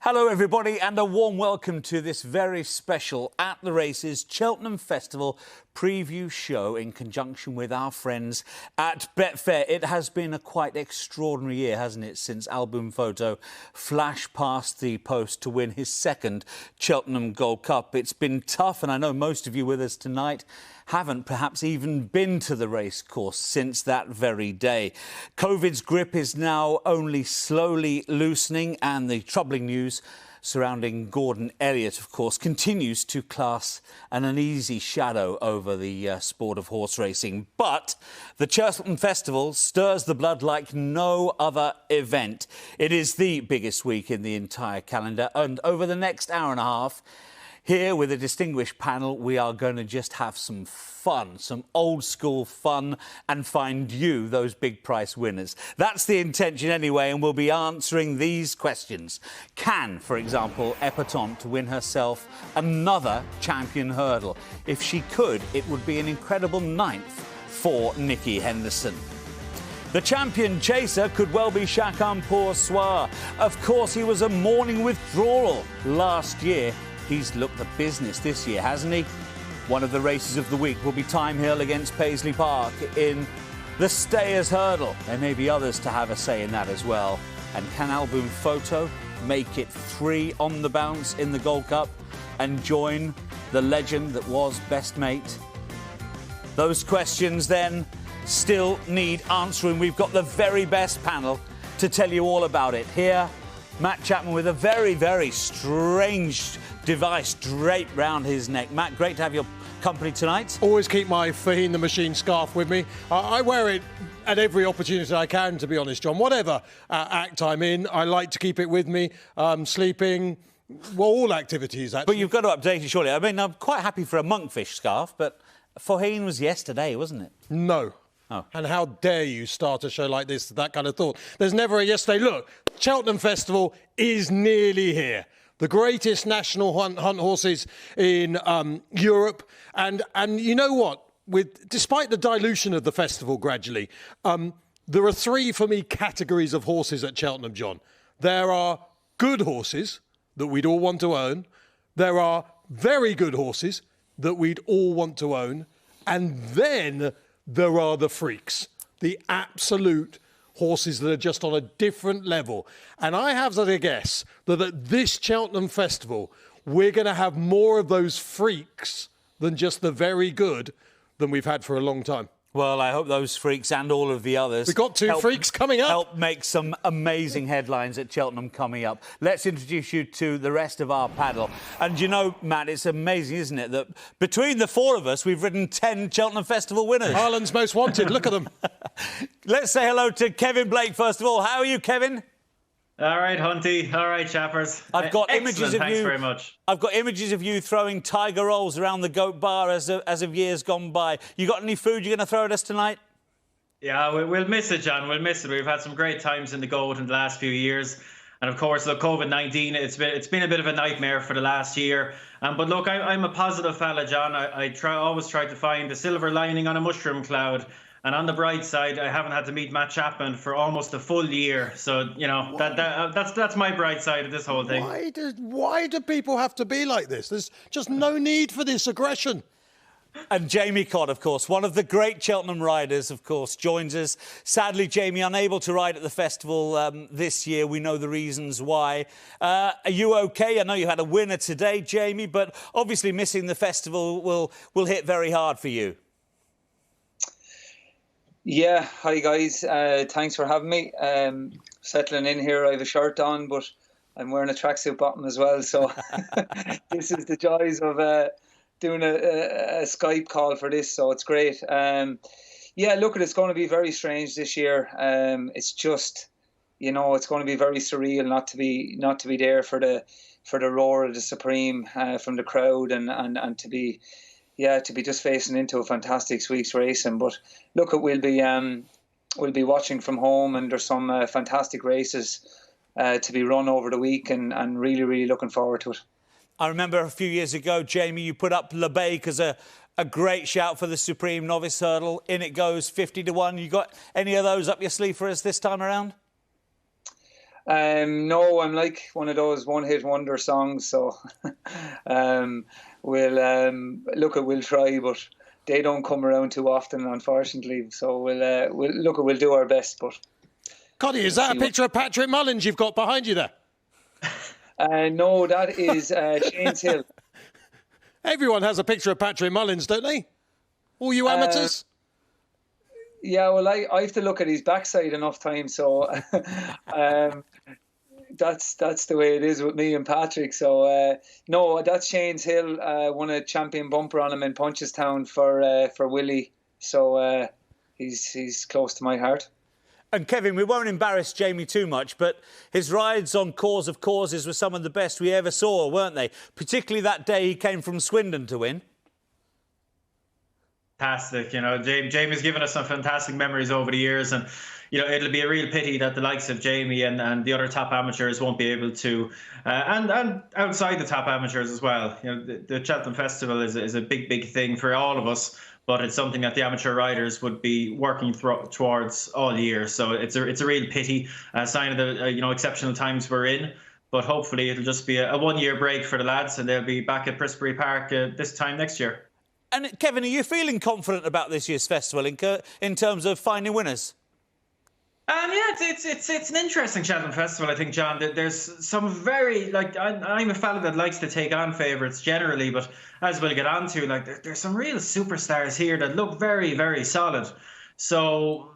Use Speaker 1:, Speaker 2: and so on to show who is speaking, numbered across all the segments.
Speaker 1: Hello everybody and a warm welcome to this very special At the Races Cheltenham Festival preview show in conjunction with our friends at Betfair. It has been a quite extraordinary year, hasn't it, since Album Photo flashed past the post to win his second Cheltenham Gold Cup. It's been tough, and I know most of you with us tonight haven't perhaps even been to the racecourse since that very day. COVID's grip is now only slowly loosening, and the troubling news surrounding Gordon Elliott, of course, continues to cast an uneasy shadow over the sport of horse racing. But the Cheltenham Festival stirs the blood like no other event. It is the biggest week in the entire calendar, and over the next hour and a half, here with a distinguished panel, we are going to just have some fun, some old school fun, and find you those big price winners. That's the intention anyway, and we'll be answering these questions. Can, for example, Epatante win herself another champion hurdle? If she could, it would be an incredible ninth for Nicky Henderson. The champion chaser could well be Chacun Pour Soi. Of course, he was a morning withdrawal last year. He's looked the business this year, hasn't he? One of the races of the week will be Time Hill against Paisley Park in the Stayers Hurdle. There may be others to have a say in that as well. And can Album Photo make it 3 on the bounce in the Gold Cup and join the legend that was best mate? Those questions then still need answering. We've got the very best panel to tell you all about it. Here, Matt Chapman with a very, very strange device draped round his neck. Matt, great to have your company tonight.
Speaker 2: Always keep my Faheen the Machine scarf with me. I wear it at every opportunity I can, to be honest, John. Whatever act I'm in, I like to keep it with me. Sleeping, well, all activities, actually.
Speaker 1: But you've got to update it, surely. I mean, I'm quite happy for a Monkfish scarf, but Faheen was yesterday, wasn't it?
Speaker 2: No. Oh. And how dare you start a show like this with that kind of thought? There's never a yesterday. Look, Cheltenham Festival is nearly here. The greatest national hunt horses in Europe. And you know what? Despite the dilution of the festival gradually, there are 3, for me, categories of horses at Cheltenham, John. There are good horses that we'd all want to own. There are very good horses that we'd all want to own. And then there are the freaks, the absolute horses that are just on a different level. And I have to guess that at this Cheltenham Festival, we're going to have more of those freaks than just the very good than we've had for a long time.
Speaker 1: Well, I hope those freaks and all of the others...
Speaker 2: We've got 2 freaks coming up.
Speaker 1: ...help make some amazing headlines at Cheltenham coming up. Let's introduce you to the rest of our panel. And you know, Matt, it's amazing, isn't it, that between the 4 of us, we've ridden 10 Cheltenham Festival winners.
Speaker 2: Ireland's most wanted. Look at them.
Speaker 1: Let's say hello to Kevin Blake, first of all. How are you, Kevin?
Speaker 3: All right, Hunty. All right, chappers.
Speaker 1: I've got images of
Speaker 3: Thanks
Speaker 1: you.
Speaker 3: Very much.
Speaker 1: I've got images of you throwing tiger rolls around the goat bar as of years gone by. You got any food you're going to throw at us tonight?
Speaker 3: Yeah, we'll miss it, John. We'll miss it. We've had some great times in the goat in the last few years. And of course, look, COVID-19, it's been a bit of a nightmare for the last year. But look, I'm a positive fella, John. I always try to find the silver lining on a mushroom cloud. And on the bright side, I haven't had to meet Matt Chapman for almost a full year. So, you know, that's my bright side of this whole thing.
Speaker 2: Why do people have to be like this? There's just no need for this aggression.
Speaker 1: And Jamie Codd, of course, one of the great Cheltenham riders, of course, joins us. Sadly, Jamie, unable to ride at the festival this year. We know the reasons why. Are you OK? I know you had a winner today, Jamie, but obviously missing the festival will hit very hard for you.
Speaker 4: Yeah, hi guys. Thanks for having me. Settling in here, I have a shirt on, but I'm wearing a tracksuit bottom as well. So this is the joys of doing a Skype call for this. So it's great. Yeah, look, it's going to be very strange this year. It's just, you know, it's going to be very surreal not to be there for the roar of the Supreme from the crowd and to be. Yeah, to be just facing into a fantastic week's racing. But look, we'll be watching from home, and there's some fantastic races to be run over the week, and really, really looking forward to it.
Speaker 1: I remember a few years ago, Jamie, you put up Le Bec as a great shout for the Supreme Novice Hurdle. In it goes 50 to 1. You got any of those up your sleeve for us this time around?
Speaker 4: No, I'm like one of those one-hit wonder songs. So we'll try, but they don't come around too often, unfortunately. So we'll do our best. But
Speaker 2: Connie, is that a picture of Patrick Mullins you've got behind you there?
Speaker 4: No, that is Shane's Hill.
Speaker 2: Everyone has a picture of Patrick Mullins, don't they? All you amateurs?
Speaker 4: Yeah, well, I have to look at his backside enough times, so that's the way it is with me and Patrick. So no, that's Shane's Hill. Won a champion bumper on him in Punchestown for Willie. So he's close to my heart.
Speaker 1: And Kevin, we won't embarrass Jamie too much, but his rides on Cause of Causes were some of the best we ever saw, weren't they? Particularly that day he came from Swindon to win.
Speaker 3: Fantastic. Jamie's given us some fantastic memories over the years, and it'll be a real pity that the likes of Jamie and the other top amateurs won't be able to, and outside the top amateurs as well. The Cheltenham Festival is a big thing for all of us, but it's something that the amateur riders would be working towards all year. So it's a real pity, a sign of the exceptional times we're in. But hopefully it'll just be a 1 year break for the lads, and they'll be back at Prissbury Park this time next year.
Speaker 1: And Kevin, are you feeling confident about this year's festival in terms of finding winners?
Speaker 3: It's an interesting Cheltenham Festival, I think, John. There's some very, I'm a fella that likes to take on favourites generally, but as we'll get on to, there's some real superstars here that look very, very solid. So,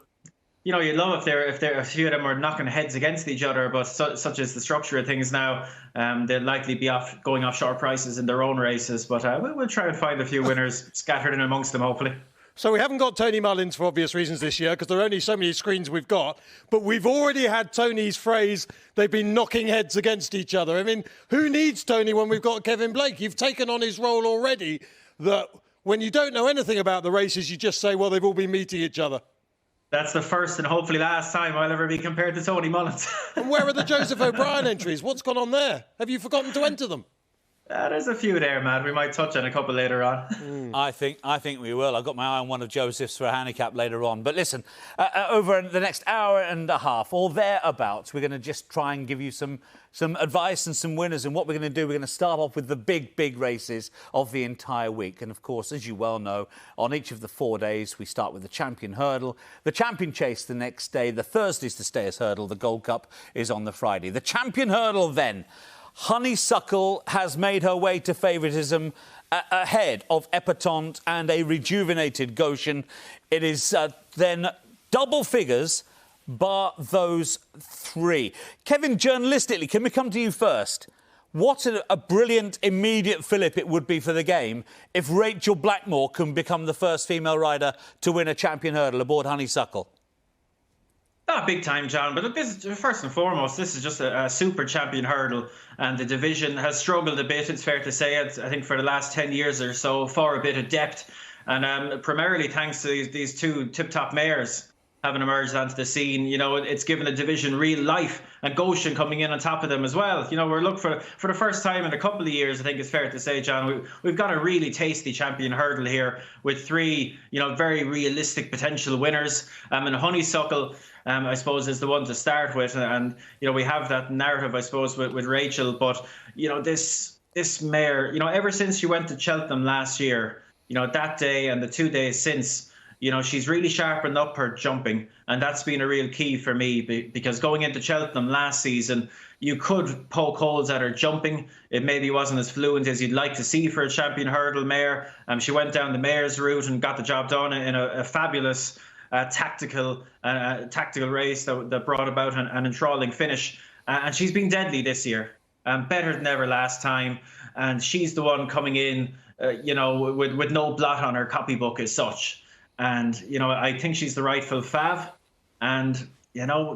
Speaker 3: you'd love if a few of them are knocking heads against each other, but such as the structure of things now, they'll likely be going off short prices in their own races. But we'll try and find a few winners scattered in amongst them, hopefully.
Speaker 2: So we haven't got Tony Mullins for obvious reasons this year because there are only so many screens we've got. But we've already had Tony's phrase, they've been knocking heads against each other. I mean, who needs Tony when we've got Kevin Blake? You've taken on his role already that when you don't know anything about the races, you just say, well, they've all been meeting each other.
Speaker 3: That's the first and hopefully last time I'll ever be compared to Tony Mullins.
Speaker 2: And where are the Joseph O'Brien entries? What's gone on there? Have you forgotten to enter them?
Speaker 3: There's a few there, Matt. We might touch on a couple later on.
Speaker 1: I think we will. I've got my eye on one of Joseph's for a handicap later on. But listen, over the next hour and a half or thereabouts, we're going to just try and give you some advice and some winners. And what we're going to do, we're going to start off with the big races of the entire week. And, of course, as you well know, on each of the 4 days, we start with the Champion Hurdle, the Champion Chase the next day, the Thursday's the Stayers Hurdle, the Gold Cup is on the Friday. The Champion Hurdle then. Honeysuckle has made her way to favouritism ahead of Epatante and a rejuvenated Goshen. It is then double figures, bar those three. Kevin, journalistically, can we come to you first? What a brilliant immediate fillip it would be for the game if Rachel Blackmore can become the first female rider to win a Champion Hurdle aboard Honeysuckle.
Speaker 3: Big time, John. But this is, first and foremost, this is just a super champion hurdle, and the division has struggled a bit. It's fair to say it. I think for the last 10 years or so, for a bit of depth, and primarily thanks to these two tip-top mares having emerged onto the scene. It's given the division real life, and Goshen coming in on top of them as well. We're looking for the first time in a couple of years. I think it's fair to say, John, we've got a really tasty champion hurdle here with three, very realistic potential winners. And Honeysuckle, I suppose, is the one to start with, and we have that narrative, I suppose, with Rachel. But this mare, ever since she went to Cheltenham last year, that day and the 2 days since, she's really sharpened up her jumping, and that's been a real key for me because going into Cheltenham last season, you could poke holes at her jumping. It maybe wasn't as fluent as you'd like to see for a champion hurdle mare. She went down the mare's route and got the job done in a fabulous tactical race that brought about an enthralling finish. And she's been deadly this year, better than ever last time. And she's the one coming in, with no blot on her copybook as such. And, I think she's the rightful fav. And,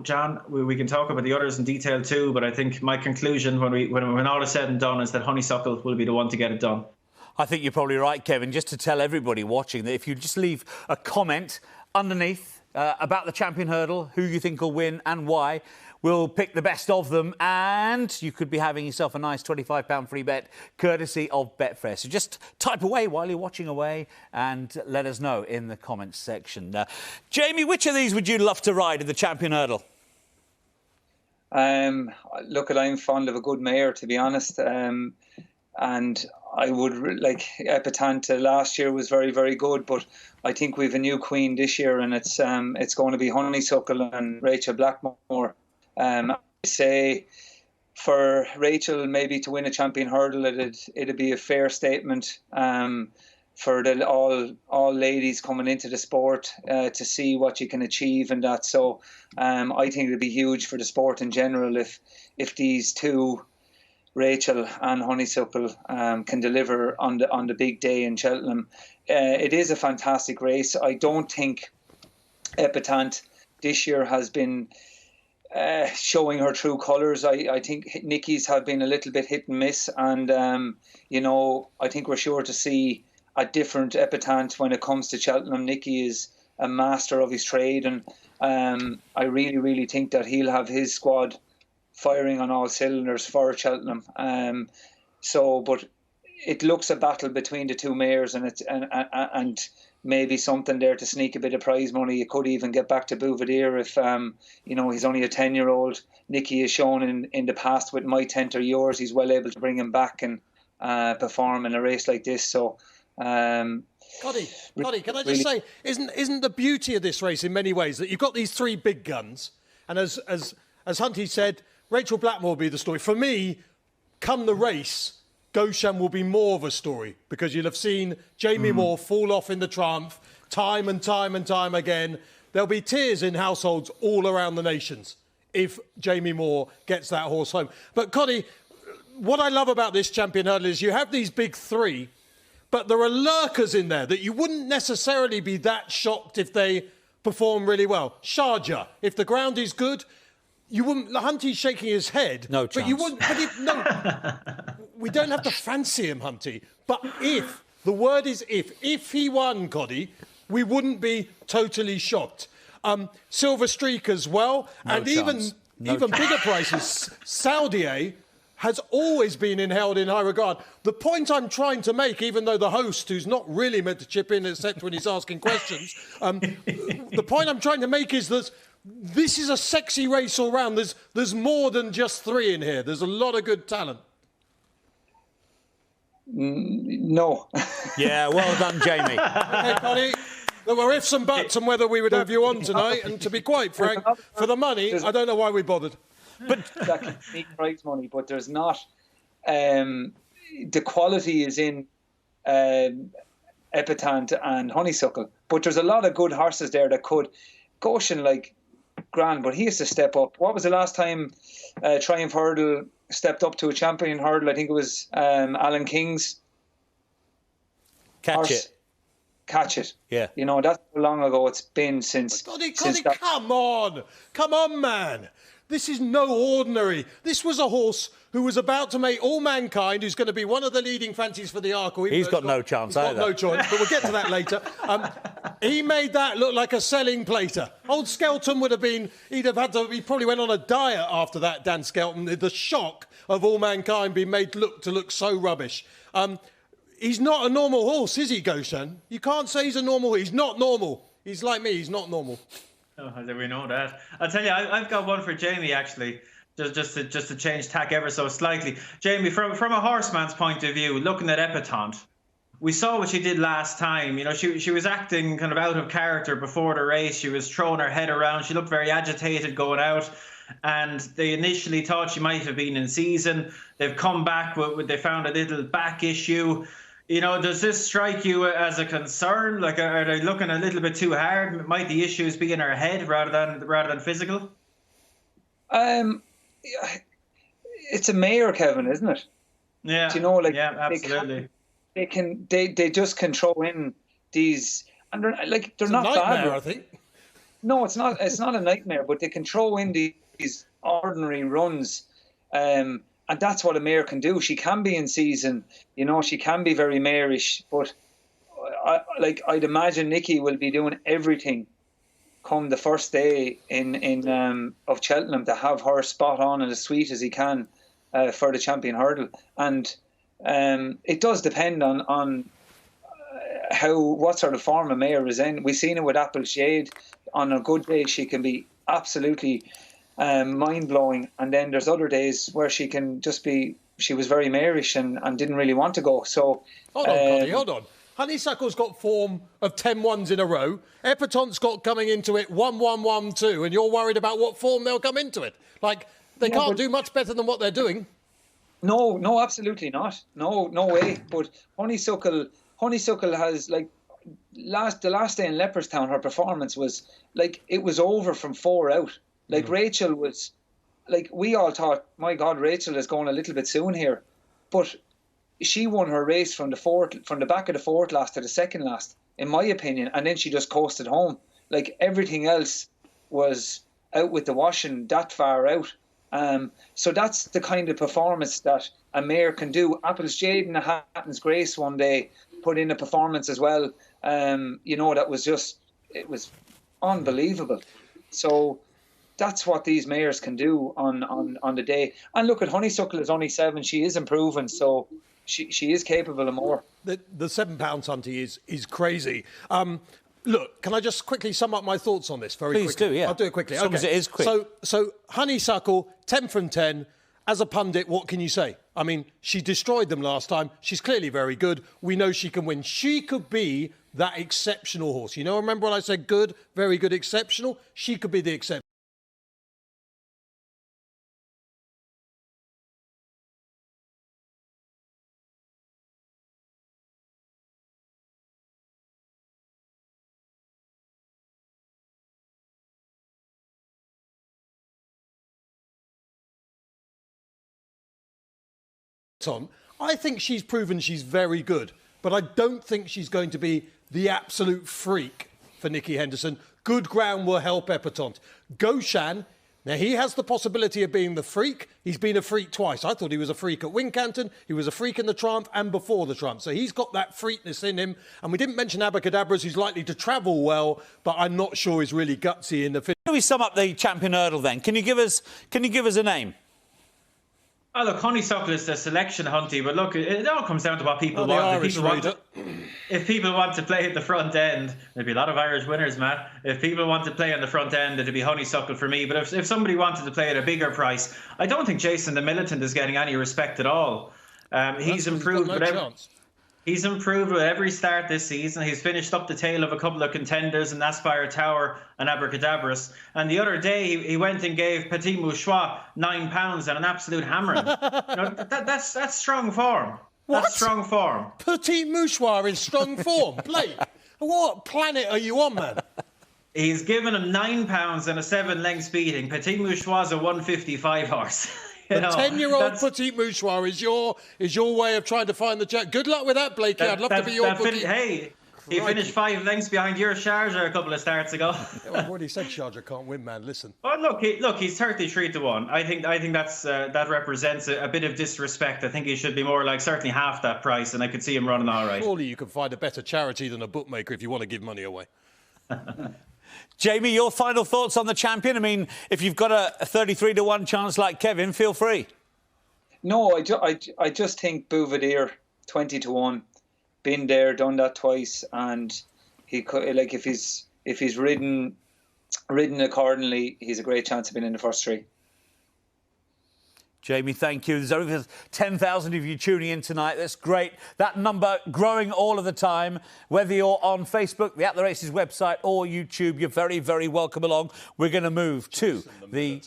Speaker 3: John, we can talk about the others in detail too, but I think my conclusion when all is said and done is that Honeysuckle will be the one to get it done.
Speaker 1: I think you're probably right, Kevin. Just to tell everybody watching that if you just leave a comment underneath about the Champion Hurdle, who you think will win and why, we'll pick the best of them, and you could be having yourself a nice £25 free bet courtesy of Betfair. So just type away while you're watching away and let us know in the comments section. Jamie, which of these would you love to ride in the Champion Hurdle?
Speaker 4: Look, I'm fond of a good mare, to be honest. And I would like Epitante last year was very, very good, but I think we've a new queen this year, and it's going to be Honeysuckle and Rachel Blackmore. I'd say for Rachel maybe to win a champion hurdle, it'd be a fair statement for the all ladies coming into the sport to see what you can achieve and that. So I think it'd be huge for the sport in general if these two, Rachel and Honeysuckle, can deliver on the big day in Cheltenham. It is a fantastic race. I don't think Epitante this year has been showing her true colours. I think Nicky's have been a little bit hit and miss, and I think we're sure to see a different Epitante when it comes to Cheltenham. Nicky is a master of his trade, and I really, really think that he'll have his squad firing on all cylinders for Cheltenham. But it looks a battle between the two mares, and maybe something there to sneak a bit of prize money. You could even get back to Bouvier if he's only a 10-year-old. Nicky has shown in the past with My Tent or Yours, he's well able to bring him back and perform in a race like this. So,
Speaker 2: Coddy, can I just say, isn't the beauty of this race in many ways that you've got these three big guns, and as Hunty said, Rachel Blackmore will be the story. For me, come the race, Goshen will be more of a story, because you'll have seen Jamie Moore fall off in the Triumph time and time and time again. There'll be tears in households all around the nations if Jamie Moore gets that horse home. But Coddy, what I love about this champion hurdle is you have these big three, but there are lurkers in there that you wouldn't necessarily be that shocked if they perform really well. Sharjah, if the ground is good, you wouldn't. Hunty's shaking his head.
Speaker 1: No chance.
Speaker 2: But you wouldn't. We don't have to fancy him, Hunty. But if, the word is if he won, Coddy, we wouldn't be totally shocked. Silver Streak as well.
Speaker 1: No
Speaker 2: and
Speaker 1: chance.
Speaker 2: even bigger prices, Saudier has always been held in high regard. The point I'm trying to make, even though the host, who's not really meant to chip in except when he's asking questions, the point I'm trying to make is that this is a sexy race all round. There's more than just three in here. There's a lot of good talent.
Speaker 4: No.
Speaker 1: Yeah, well done, Jamie.
Speaker 2: Okay, Connie, there were ifs and buts on whether we would have you on tonight. And to be quite frank, for the money, I don't know why we bothered.
Speaker 4: But that can sneak prize money, but there's not. The quality is in Epitante and Honeysuckle, but there's a lot of good horses there that could. Goshen, like, grand, but he has to step up. What was the last time Triumph Hurdle stepped up to a champion hurdle? I think it was Alan King's.
Speaker 1: Catch it. Yeah.
Speaker 4: That's how long ago it's been since.
Speaker 2: Coddy, come on, man. This is no ordinary. This was a horse who was about to make All Mankind, who's going to be one of the leading fancies for the Arkle.
Speaker 1: He's got no chance either.
Speaker 2: He's got no choice, but we'll get to that later. He made that look like a selling plater. Old Skelton would have been, he probably went on a diet after that, Dan Skelton. The shock of All Mankind being made to look so rubbish. He's not a normal horse, is he, Goshen? You can't say he's a normal horse. He's not normal. He's like me, he's not normal.
Speaker 3: Oh, we know that. I'll tell you, I've got one for Jamie, actually, just to change tack ever so slightly. Jamie, from a horseman's point of view, looking at Epitante, we saw what she did last time. She was acting kind of out of character before the race. She was throwing her head around. She looked very agitated going out. And they initially thought she might have been in season. They've come back, they found a little back issue. Does this strike you as a concern? Like, are they looking a little bit too hard? Might the issues be in her head rather than physical?
Speaker 4: It's a mare, Kevin, isn't it?
Speaker 3: Yeah.
Speaker 4: Yeah,
Speaker 3: absolutely.
Speaker 4: They just can throw in these, and they're not bad.
Speaker 2: I think.
Speaker 4: No, it's not. It's not a nightmare, but they can throw in these ordinary runs. And that's what a mare can do. She can be in season, she can be very marish, but I'd imagine Nicky will be doing everything come the first day of Cheltenham to have her spot on and as sweet as he can for the champion hurdle. And it does depend on what sort of form a mare is in. We've seen it with Apple Shade. On a good day, she can be absolutely mind-blowing. And then there's other days where she was very marish and didn't really want to go. So
Speaker 2: hold on, Connie, hold on. Honeysuckle's got form of 10-1s in a row. Epatant's got coming into it 1-1-1-2, and you're worried about what form they'll come into it. Like, they can't do much better than what they're doing.
Speaker 4: No, absolutely not. No way. But Honeysuckle has, like, the last day in Leopardstown, her performance was, like, it was over from 4 out. Like, Rachel was, like, we all thought, my God, Rachel is going a little bit soon here. But she won her race from the back of the fourth last to the second last, in my opinion, and then she just coasted home. Like, everything else was out with the washing that far out. So that's the kind of performance that a mare can do. Apple's Jade and the Hatton's Grace one day put in a performance as well. That was it was unbelievable. So that's what these mares can do on the day. And look, at Honeysuckle is only 7. She is improving, so she is capable of more.
Speaker 2: The £7, Hunty, is crazy. Look, can I just quickly sum up my thoughts on this very quickly?
Speaker 1: Please do, yeah.
Speaker 2: I'll do it quickly.
Speaker 1: As long as it is quick.
Speaker 2: So Honeysuckle, 10 from 10. As a pundit, what can you say? I mean, she destroyed them last time. She's clearly very good. We know she can win. She could be that exceptional horse. Remember when I said good, very good, exceptional? She could be the exception. On. I think she's proven she's very good, but I don't think she's going to be the absolute freak for Nicky Henderson. Good ground will help Epatant. Goshan, now he has the possibility of being the freak. He's been a freak twice. I thought he was a freak at Wincanton. He was a freak in the Triumph and before the Triumph. So he's got that freakness in him. And we didn't mention Abacadabras, who's likely to travel well, but I'm not sure he's really gutsy in the finish.
Speaker 1: How do we sum up the champion hurdle then? Can you give us a name?
Speaker 3: Oh, look, Honeysuckle is the selection, Hunty, but look, it all comes down to what people want. If people want to play at the front end, there'd be a lot of Irish winners, Matt. If people want to play on the front end, it'd be Honeysuckle for me. But if somebody wanted to play at a bigger price, I don't think Jason the Militant is getting any respect at all. He's improved He's improved with every start this season. He's finished up the tail of a couple of contenders in Aspire Tower and Abracadabras. And the other day, he went and gave Petit Mouchois £9 and an absolute hammering. That's strong form.
Speaker 2: What?
Speaker 3: That's strong form.
Speaker 2: Petit Mouchoir in strong form. Blake, what planet are you on, man?
Speaker 3: He's given him £9 and a 7-length beating. Petit Mouchoir's a 155 horse.
Speaker 2: The 10-year-old Petit Mouchoir is your way of trying to find the jack. Good luck with that, Blakey. I'd love to be your bookie.
Speaker 3: Hey, he finished 5 lengths behind your Sharjah a couple of starts ago.
Speaker 2: Yeah, well, I've already said Sharjah can't win, man. Listen.
Speaker 3: Oh, look, he's 33 to 1. I think that's that represents a bit of disrespect. I think he should be more like certainly half that price, and I could see him running all right.
Speaker 2: Surely you can find a better charity than a bookmaker if you want to give money away.
Speaker 1: Jamie, your final thoughts on the champion? I mean, if you've got a 33 to 1 chance like Kevin, feel free.
Speaker 4: No, I just think Bouvier 20 to 1. Been there, done that twice, and he could, like, if he's ridden accordingly, he's a great chance of being in the first 3.
Speaker 1: Jamie, thank you. There's over 10,000 of you tuning in tonight. That's great. That number growing all of the time. Whether you're on Facebook, the At The Races website, or YouTube, you're very, very welcome along. We're going to move to the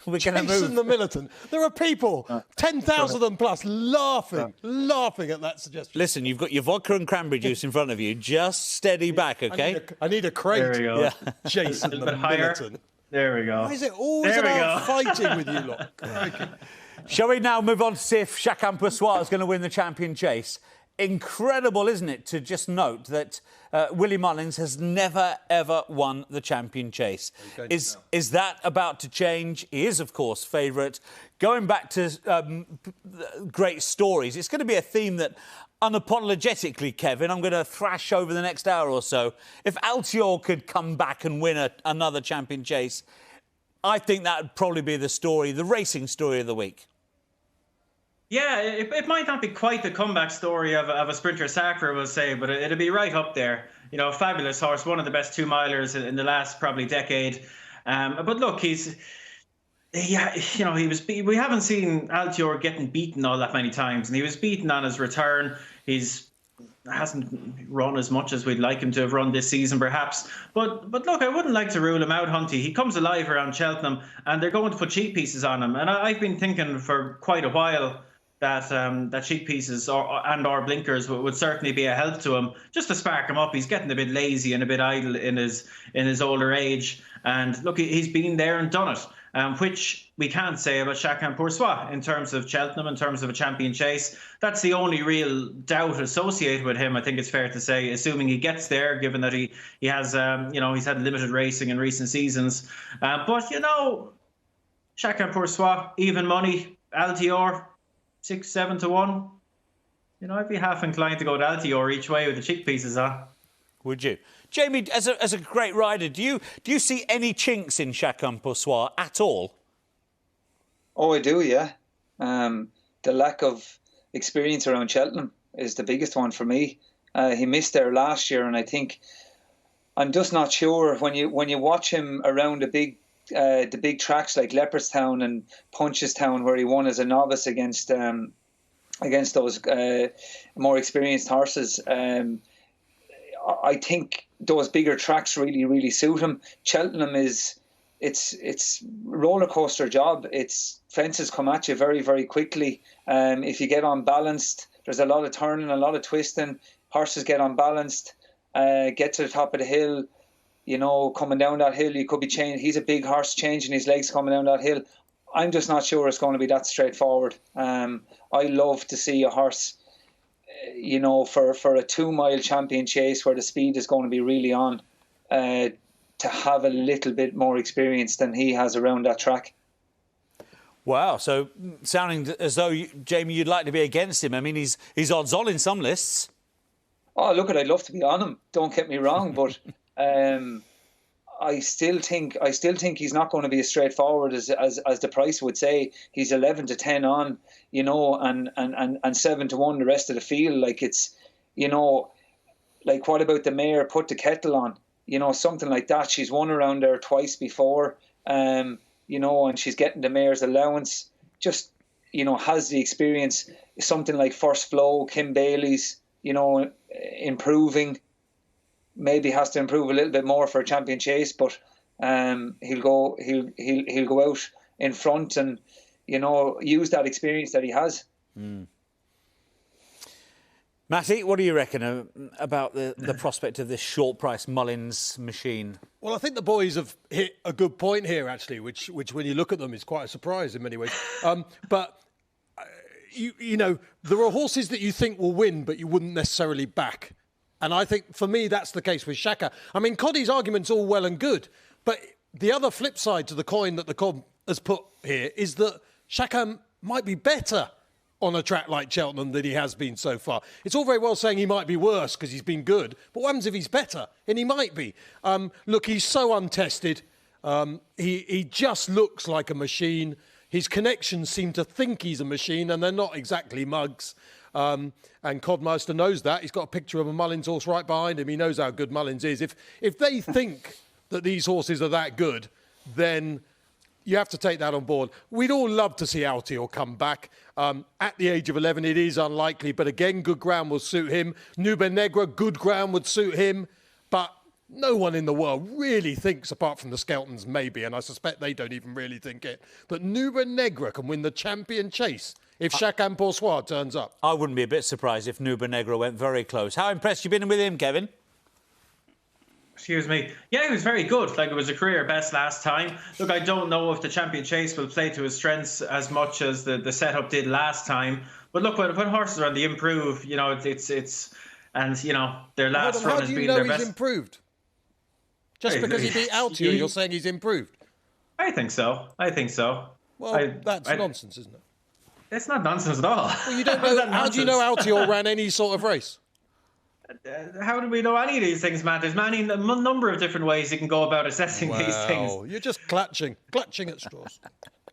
Speaker 2: Jason the Militant. There are people, 10,000 of them plus, laughing at that suggestion.
Speaker 1: Listen, you've got your vodka and cranberry juice in front of you. Just steady back, OK?
Speaker 2: I need a crate.
Speaker 3: There we go.
Speaker 1: Yeah.
Speaker 2: Jason the Militant.
Speaker 3: There we go.
Speaker 2: Why is it always about fighting with you lot?
Speaker 1: Shall we now move on to see if Chacun Pessoa is going to win the champion chase? Incredible, isn't it, to just note that Willie Mullins has never, ever won the champion chase. Is that about to change? He is, of course, favourite. Going back to great stories, it's going to be a theme that unapologetically, Kevin, I'm going to thrash over the next hour or so. If Altior could come back and win another champion chase, I think that would probably be the story, the racing story of the week.
Speaker 3: Yeah, it might not be quite the comeback story of a Sprinter Sacre, we'll say, but it'll be right up there. You know, a fabulous horse, one of the best 2-milers in the last probably decade. But look, he's Yeah, we haven't seen Altior getting beaten all that many times, and he was beaten on his return. Hasn't run as much as we'd like him to have run this season, perhaps. But look, I wouldn't like to rule him out, Hunty. He comes alive around Cheltenham, and they're going to put cheek pieces on him. And I've been thinking for quite a while that cheek pieces or blinkers would certainly be a help to him, just to spark him up. He's getting a bit lazy and a bit idle in his older age. And look, he's been there and done it. Which we can't say about Chacun Poursuit in terms of Cheltenham, in terms of a champion chase. That's the only real doubt associated with him, I think it's fair to say, assuming he gets there, given that he has, he's had limited racing in recent seasons. But, Chacun Poursuit, even money, Altior, 6-7 to 1. I'd be half inclined to go to Altior each way with the cheek pieces on.
Speaker 1: Would you? Jamie, as a great rider, do you see any chinks in Chacun Poursuit at all?
Speaker 4: Oh, I do, yeah. The lack of experience around Cheltenham is the biggest one for me. He missed there last year, and I think I'm just not sure when you watch him around the big tracks like Leopardstown and Punchestown, where he won as a novice against those more experienced horses. I think those bigger tracks really, really suit him. Cheltenham it's roller coaster job. It's fences come at you very, very quickly. If you get unbalanced, there's a lot of turning, a lot of twisting. Horses get unbalanced, get to the top of the hill. Coming down that hill, you could be changing. He's a big horse, changing his legs coming down that hill. I'm just not sure it's going to be that straightforward. I love to see a horse, for a 2-mile champion chase where the speed is going to be really on, to have a little bit more experience than he has around that track.
Speaker 1: Wow, so sounding as though, Jamie, you'd like to be against him. I mean, he's odds on in some lists.
Speaker 4: Oh, look, I'd love to be on him. Don't get me wrong, but I still think he's not going to be as straightforward as the price would say. He's 11 to 10 on, and 7 to 1 the rest of the field. Like it's, like what about the mare Put the Kettle On? Something like that. She's won around there twice before, and she's getting the mare's allowance. Just, has the experience. Something like First Flow, Kim Bailey's, improving. Maybe has to improve a little bit more for a champion chase, but he'll go out in front and use that experience that he has.
Speaker 1: Matty, what do you reckon about the prospect of this short price Mullins machine?
Speaker 2: Well, I think the boys have hit a good point here, actually, which when you look at them is quite a surprise in many ways. But there are horses that you think will win, but you wouldn't necessarily back. And I think, for me, that's the case with Chacun. I mean, Coddy's argument's all well and good, but the other flip side to the coin that the Cod has put here is that Chacun might be better on a track like Cheltenham than he has been so far. It's all very well saying he might be worse because he's been good, but what happens if he's better? And he might be. Look, he's so untested. He just looks like a machine. His connections seem to think he's a machine, and they're not exactly mugs. And Codmeister knows that. He's got a picture of a Mullins horse right behind him. He knows how good Mullins is. If they think that these horses are that good, then you have to take that on board. We'd all love to see Altior come back. At the age of 11, it is unlikely. But again, good ground will suit him. Nube Negra, good ground would suit him. But no one in the world really thinks, apart from the Skeltons maybe, and I suspect they don't even really think it, that Nube Negra can win the champion chase if Chacun Poursuit turns up.
Speaker 1: I wouldn't be a bit surprised if Nube Negra went very close. How impressed you been with him, Kevin?
Speaker 3: Excuse me. Yeah, he was very good. Like, it was a career best last time. Look, I don't know if the champion chase will play to his strengths as much as the setup did last time. But look, when horses are on the improve, it's and their last run has been their best.
Speaker 2: How do you know he's improved? Just because he beat Altior, you're saying he's improved?
Speaker 3: I think so.
Speaker 2: Well, that's nonsense, isn't it?
Speaker 3: It's not nonsense at all.
Speaker 2: Well, you don't know. How do you know Altior ran any sort of race?
Speaker 3: How do we know any of these things, Matt? There's a number of different ways you can go about assessing these things.
Speaker 2: You're just clutching at straws.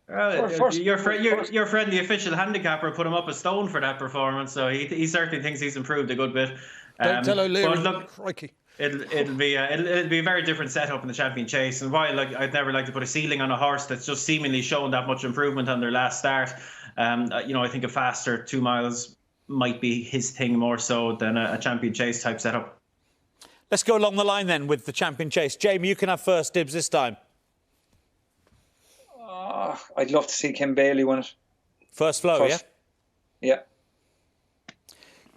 Speaker 3: Your friend, the official handicapper, put him up a stone for that performance, so he certainly thinks he's improved a good bit.
Speaker 2: Don't tell O'Leary.
Speaker 3: But look,
Speaker 2: crikey.
Speaker 3: it'll be a very different setup in the Champion Chase. And while I'd never like to put a ceiling on a horse that's just seemingly shown that much improvement on their last start, I think a faster 2 miles might be his thing more so than a Champion Chase type setup.
Speaker 1: Let's go along the line then with the Champion Chase. Jamie, you can have first dibs this time.
Speaker 4: I'd love to see Kim Bailey win it.
Speaker 1: First flow, yeah?
Speaker 4: Yeah.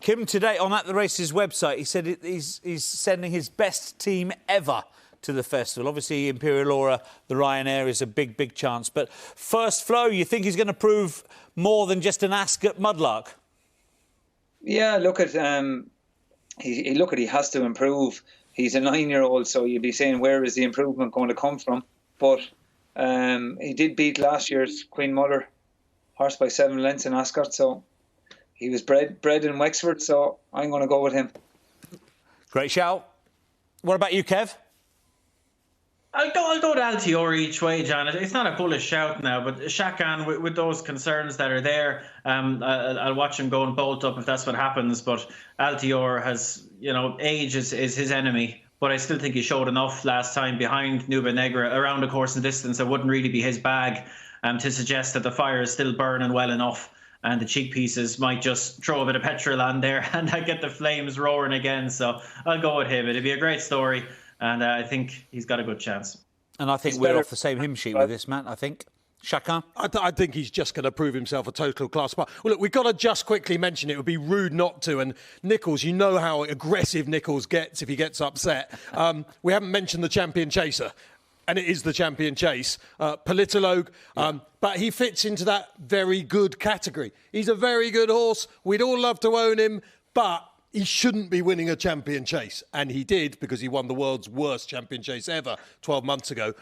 Speaker 1: Kim today on At The Races website, he said he's sending his best team ever to the festival. Obviously, Imperial Aura, the Ryanair, is a big, big chance. But first flow, you think he's going to prove more than just an Ascot mudlark?
Speaker 4: Yeah, he has to improve. He's a 9-year-old, so you'd be saying, where is the improvement going to come from? But he did beat last year's Queen Mother horse by 7 lengths in Ascot, so he was bred in Wexford, so I'm going to go with him.
Speaker 1: Great shout. What about you, Kev?
Speaker 3: I'll go to Altior each way, John. It's not a bullish shout now, but Shakan, with those concerns that are there, I'll watch him go and bolt up if that's what happens. But Altior has, age is his enemy. But I still think he showed enough last time behind Nuba Negra around the course and distance. That wouldn't really be his bag to suggest that the fire is still burning well enough. And the cheek pieces might just throw a bit of petrol on there and get the flames roaring again. So I'll go with him. It'll be a great story. And I think he's got a good chance.
Speaker 1: And I think we're off the same hymn sheet with this, Matt, I think. Shakan?
Speaker 2: I think he's just going to prove himself a total class part. Well, look, we've got to just quickly mention it. Would be rude not to. And Nichols, you know how aggressive Nichols gets if he gets upset. We haven't mentioned the Champion Chaser. And it is the Champion Chase, Politologue, but he fits into that very good category. He's a very good horse. We'd all love to own him, but he shouldn't be winning a Champion Chase. And he did, because he won the world's worst Champion Chase ever 12 months ago.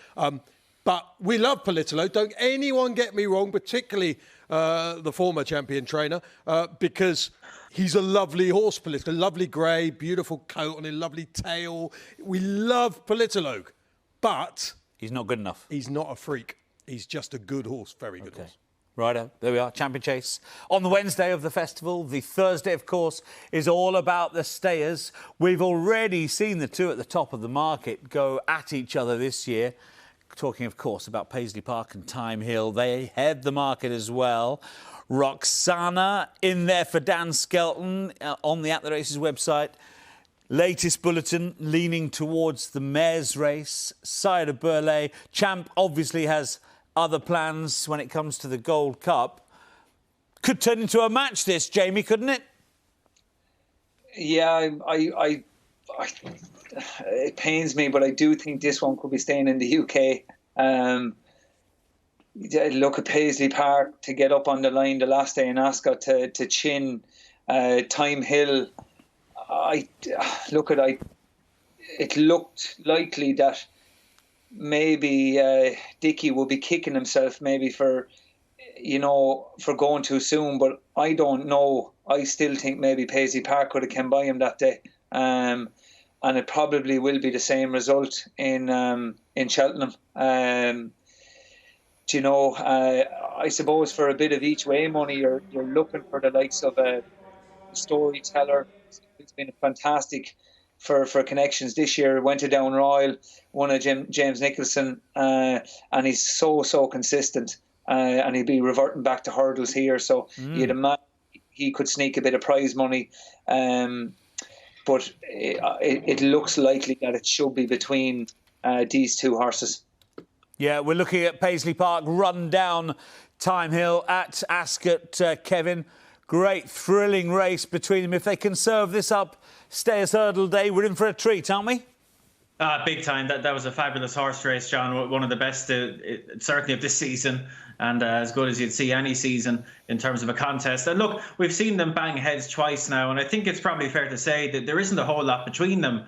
Speaker 2: But we love Politologue. Don't anyone get me wrong, particularly the former champion trainer, because he's a lovely horse, Politologue. Lovely grey, beautiful coat on a lovely tail. We love Politologue. But
Speaker 1: he's not good enough.
Speaker 2: He's not a freak. He's just a good horse, very good horse.
Speaker 1: Righto, there we are, Champion Chase. On the Wednesday of the festival, the Thursday, of course, is all about the stayers. We've already seen the two at the top of the market go at each other this year. Talking, of course, about Paisley Park and Time Hill. They head the market as well. Roxana in there for Dan Skelton on the At The Races website. Latest bulletin leaning towards the mare's race. Sire de Burlay. Champ obviously has other plans when it comes to the Gold Cup. Could turn into a match this, Jamie, couldn't it?
Speaker 4: Yeah, I it pains me, but I do think this one could be staying in the UK. Look at Paisley Park to get up on the line the last day in Ascot to chin Time Hill. It looked likely that maybe Dickey will be kicking himself maybe for going too soon, but I don't know. I still think maybe Paisley Park could have come by him that day, and it probably will be the same result in Cheltenham. I suppose for a bit of each way money, you're looking for the likes of a Storyteller. It's been fantastic for connections this year. Went to Down Royal, won a James Nicholson, and he's so consistent. And he'll be reverting back to hurdles here, so you'd imagine he could sneak a bit of prize money. But it looks likely that it should be between these two horses.
Speaker 1: Yeah, we're looking at Paisley Park, run down Time Hill at Ascot, Kevin. Great, thrilling race between them. If they can serve this up, Stayers Hurdle Day, we're in for a treat, aren't we?
Speaker 3: Big time. That was a fabulous horse race, John. One of the best, certainly of this season, and as good as you'd see any season in terms of a contest. And look, we've seen them bang heads twice now, and I think it's probably fair to say that there isn't a whole lot between them.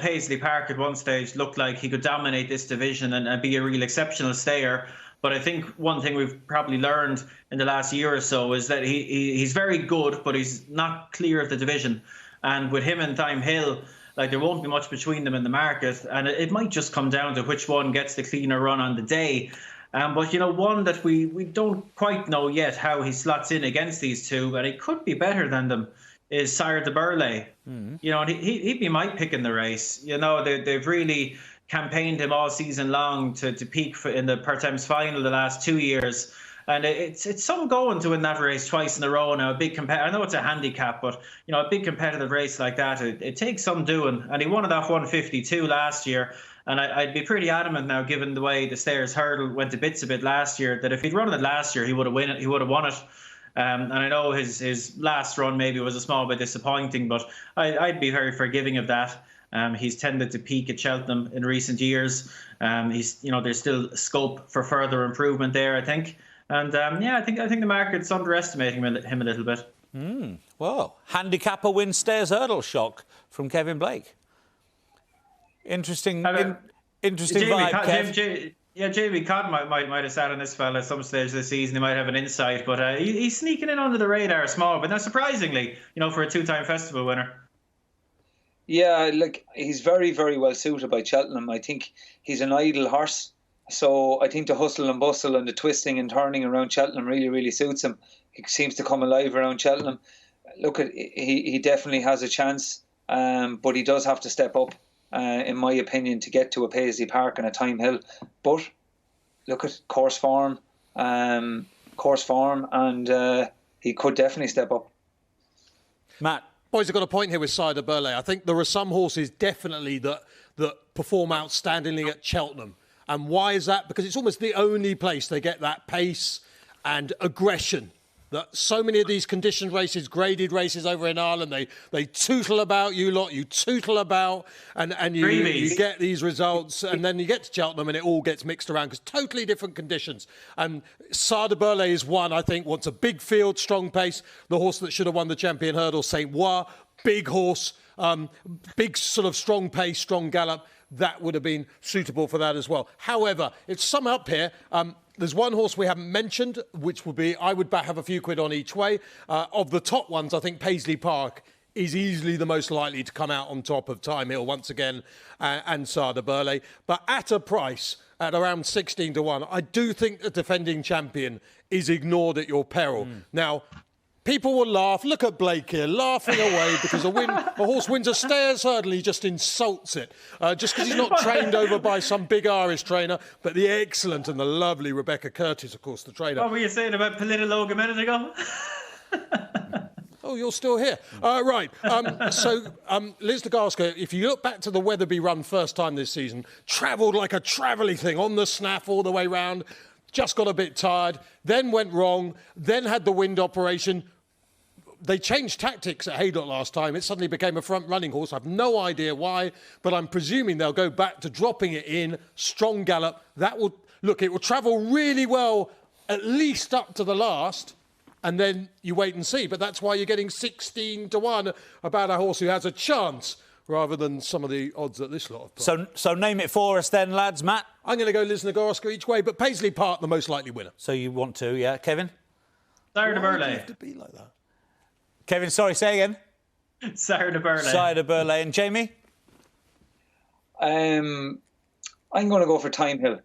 Speaker 3: Paisley Park at one stage looked like he could dominate this division and be a real exceptional stayer. But I think one thing we've probably learned in the last year or so is that he's very good, but he's not clear of the division. And with him and Time Hill, there won't be much between them in the market. And it might just come down to which one gets the cleaner run on the day. But, one that we don't quite know yet how he slots in against these two, but he could be better than them. is Sire de Burley. You know, and he'd be my pick in the race. You know, they've really campaigned him all season long to peak in the Pertemps final the last 2 years. And it's some going to win that race twice in a row now. I know it's a handicap, but you know, a big competitive race like that, it takes some doing. And he won it off 152 last year. And I'd be pretty adamant now, given the way the Stayers hurdle went to bits a bit last year, that if he'd run it last year, he would have won it. He would have won it. And I know his last run maybe was a small bit disappointing, but I'd be very forgiving of that. He's tended to peak at Cheltenham in recent years. There's still scope for further improvement there, I think. And I think the market's underestimating him a little bit.
Speaker 1: Well, handicapper wins Stayers hurdle shock from Kevin Blake. Interesting vibe, Kev.
Speaker 3: Jamie Cotton might have sat on this fella at some stage this season. He might have an insight, but he's sneaking in under the radar small. But now, surprisingly, you know, for a two-time festival winner.
Speaker 4: Yeah, look, he's very, very well suited by Cheltenham. I think he's an idle horse. So I think the hustle and bustle and the twisting and turning around Cheltenham really, really suits him. He seems to come alive around Cheltenham. Look, he definitely has a chance, but he does have to step up, in my opinion, to get to a Paisley Park and a Time Hill. But look at course form, and he could definitely step up.
Speaker 1: Matt?
Speaker 2: Boys have got a point here with Sire de Burley. I think there are some horses definitely that perform outstandingly at Cheltenham. And why is that? Because it's almost the only place they get that pace and aggression that so many of these conditioned races, graded races over in Ireland, they tootle about, you tootle about, and you get these results, and then you get to Cheltenham and it all gets mixed around because totally different conditions. And Sire de Burley is one, I think, wants a big field, strong pace. The horse that should have won the Champion Hurdle, Saint Moi, big horse, big sort of strong pace, strong gallop. That would have been suitable for that as well. However, it's sum up here. There's one horse we haven't mentioned, which would be, I would have a few quid on each way. Of the top ones, I think Paisley Park is easily the most likely to come out on top of Time Hill once again and Sire de Burley. But at a price, at around 16 to 1, I do think the defending champion is ignored at your peril. Now, people will laugh. Look at Blake here, laughing away because a horse wins a Stayers hurdle, he just insults it. Just because he's not trained over by some big Irish trainer, but the excellent and the lovely Rebecca Curtis, of course, the trainer.
Speaker 3: What were you saying about Politologue a minute ago?
Speaker 2: Oh, you're still here. Right. Liz Degarska, if you look back to the Weatherby run first time this season, travelled like a travelling thing on the snaff all the way round. Just got a bit tired, then went wrong, then had the wind operation. They changed tactics at Haydock last time. It suddenly became a front-running horse. I have no idea why, but I'm presuming they'll go back to dropping it in, strong gallop. It will travel really well, at least up to the last, and then you wait and see. But that's why you're getting 16 to 1 about a horse who has a chance, rather than some of the odds that this lot have put.
Speaker 1: So name it for us then, lads. Matt?
Speaker 2: I'm going to go Liz Nagorska each way, but Paisley Park, the most likely winner.
Speaker 1: So you want to, yeah. Kevin?
Speaker 3: Sire de Burley.
Speaker 2: Why do you have to be like that?
Speaker 1: Kevin, sorry, say again.
Speaker 3: Sire de Burley.
Speaker 1: Sire de Burley. And Jamie?
Speaker 4: I'm going to go for Time Hill.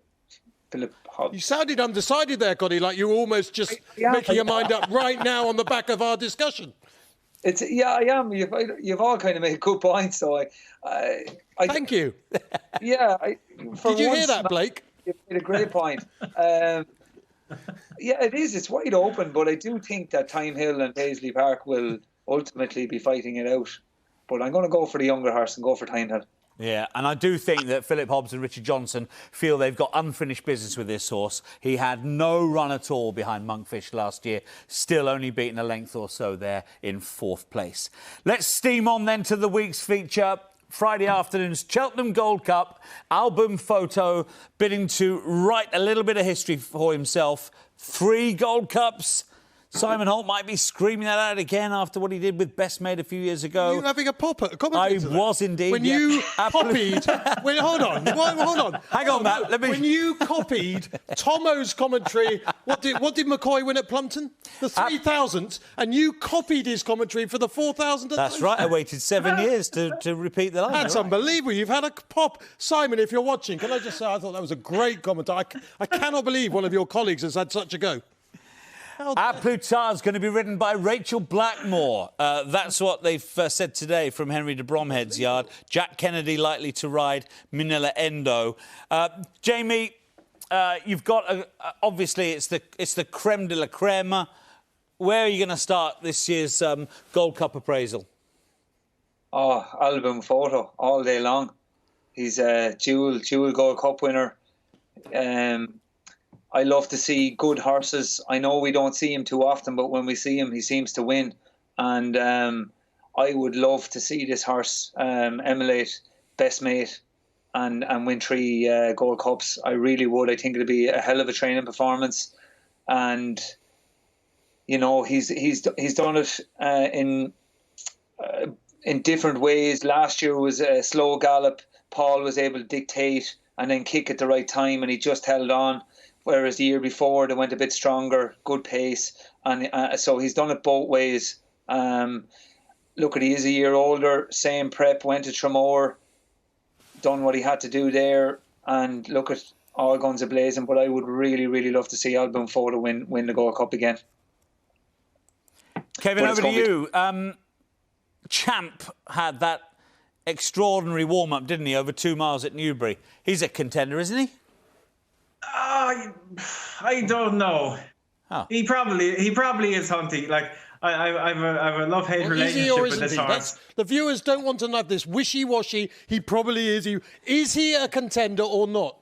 Speaker 4: Philip Hobbs.
Speaker 2: You sounded undecided there, Gotti, like you were almost just making your mind up right now on the back of our discussion.
Speaker 4: I am. You've all kind of made good points, so I
Speaker 2: Thank you.
Speaker 4: Yeah.
Speaker 2: Did you hear that, Blake?
Speaker 4: You made a great point. Yeah, it is. It's wide open, but I do think that Time Hill and Paisley Park will ultimately be fighting it out. But I'm going to go for the younger horse and go for Time Hill.
Speaker 1: Yeah, and I do think that Philip Hobbs and Richard Johnson feel they've got unfinished business with this horse. He had no run at all behind Monkfish last year, still only beaten a length or so there in 4th place. Let's steam on then to the week's feature. Friday afternoon's Cheltenham Gold Cup, album photo, bidding to write a little bit of history for himself. 3 Gold Cups. Simon Holt might be screaming that out again after what he did with Best Made a few years ago.
Speaker 2: Were you having a pop at a commentator?
Speaker 1: I was indeed.
Speaker 2: When you copied... hold on.
Speaker 1: Hang on, Matt.
Speaker 2: When you copied Tomo's commentary, what did McCoy win at Plumpton? The 3,000th, and you copied his commentary for the 4,000th.
Speaker 1: That's right. I waited 7 years to repeat the line.
Speaker 2: That's unbelievable. You've had a pop. Simon, if you're watching, can I just say I thought that was a great commentary. I cannot believe one of your colleagues has had such a go.
Speaker 1: Our Plutard's going to be ridden by Rachel Blackmore. That's what they've said today from Henry de Bromhead's yard. Jack Kennedy likely to ride Manila Endo. Jamie, you've got obviously it's the creme de la creme. Where are you going to start this year's Gold Cup appraisal?
Speaker 4: Oh, Album Photo all day long. He's a dual Gold Cup winner. I love to see good horses. I know we don't see him too often, but when we see him, he seems to win. And I would love to see this horse emulate Best Mate and win 3 Gold Cups. I really would. I think it'd be a hell of a training performance. And you know, he's done it in different ways. Last year was a slow gallop. Paul was able to dictate and then kick at the right time, and he just held on. Whereas the year before, they went a bit stronger, good pace. And so he's done it both ways. Look, he is a year older, same prep, went to Tremor, done what he had to do there. And look at all guns a-blazing. But I would really, really love to see Album Photo win the Gold Cup again.
Speaker 1: Kevin, over to you. Champ had that extraordinary warm-up, didn't he, over 2 miles at Newbury? He's a contender, isn't he?
Speaker 3: I don't know.
Speaker 1: Oh.
Speaker 3: He probably is, Hunty. Like I have a love-hate relationship with this horse.
Speaker 2: The viewers don't want to know this wishy-washy. He probably is. Is he a contender or not?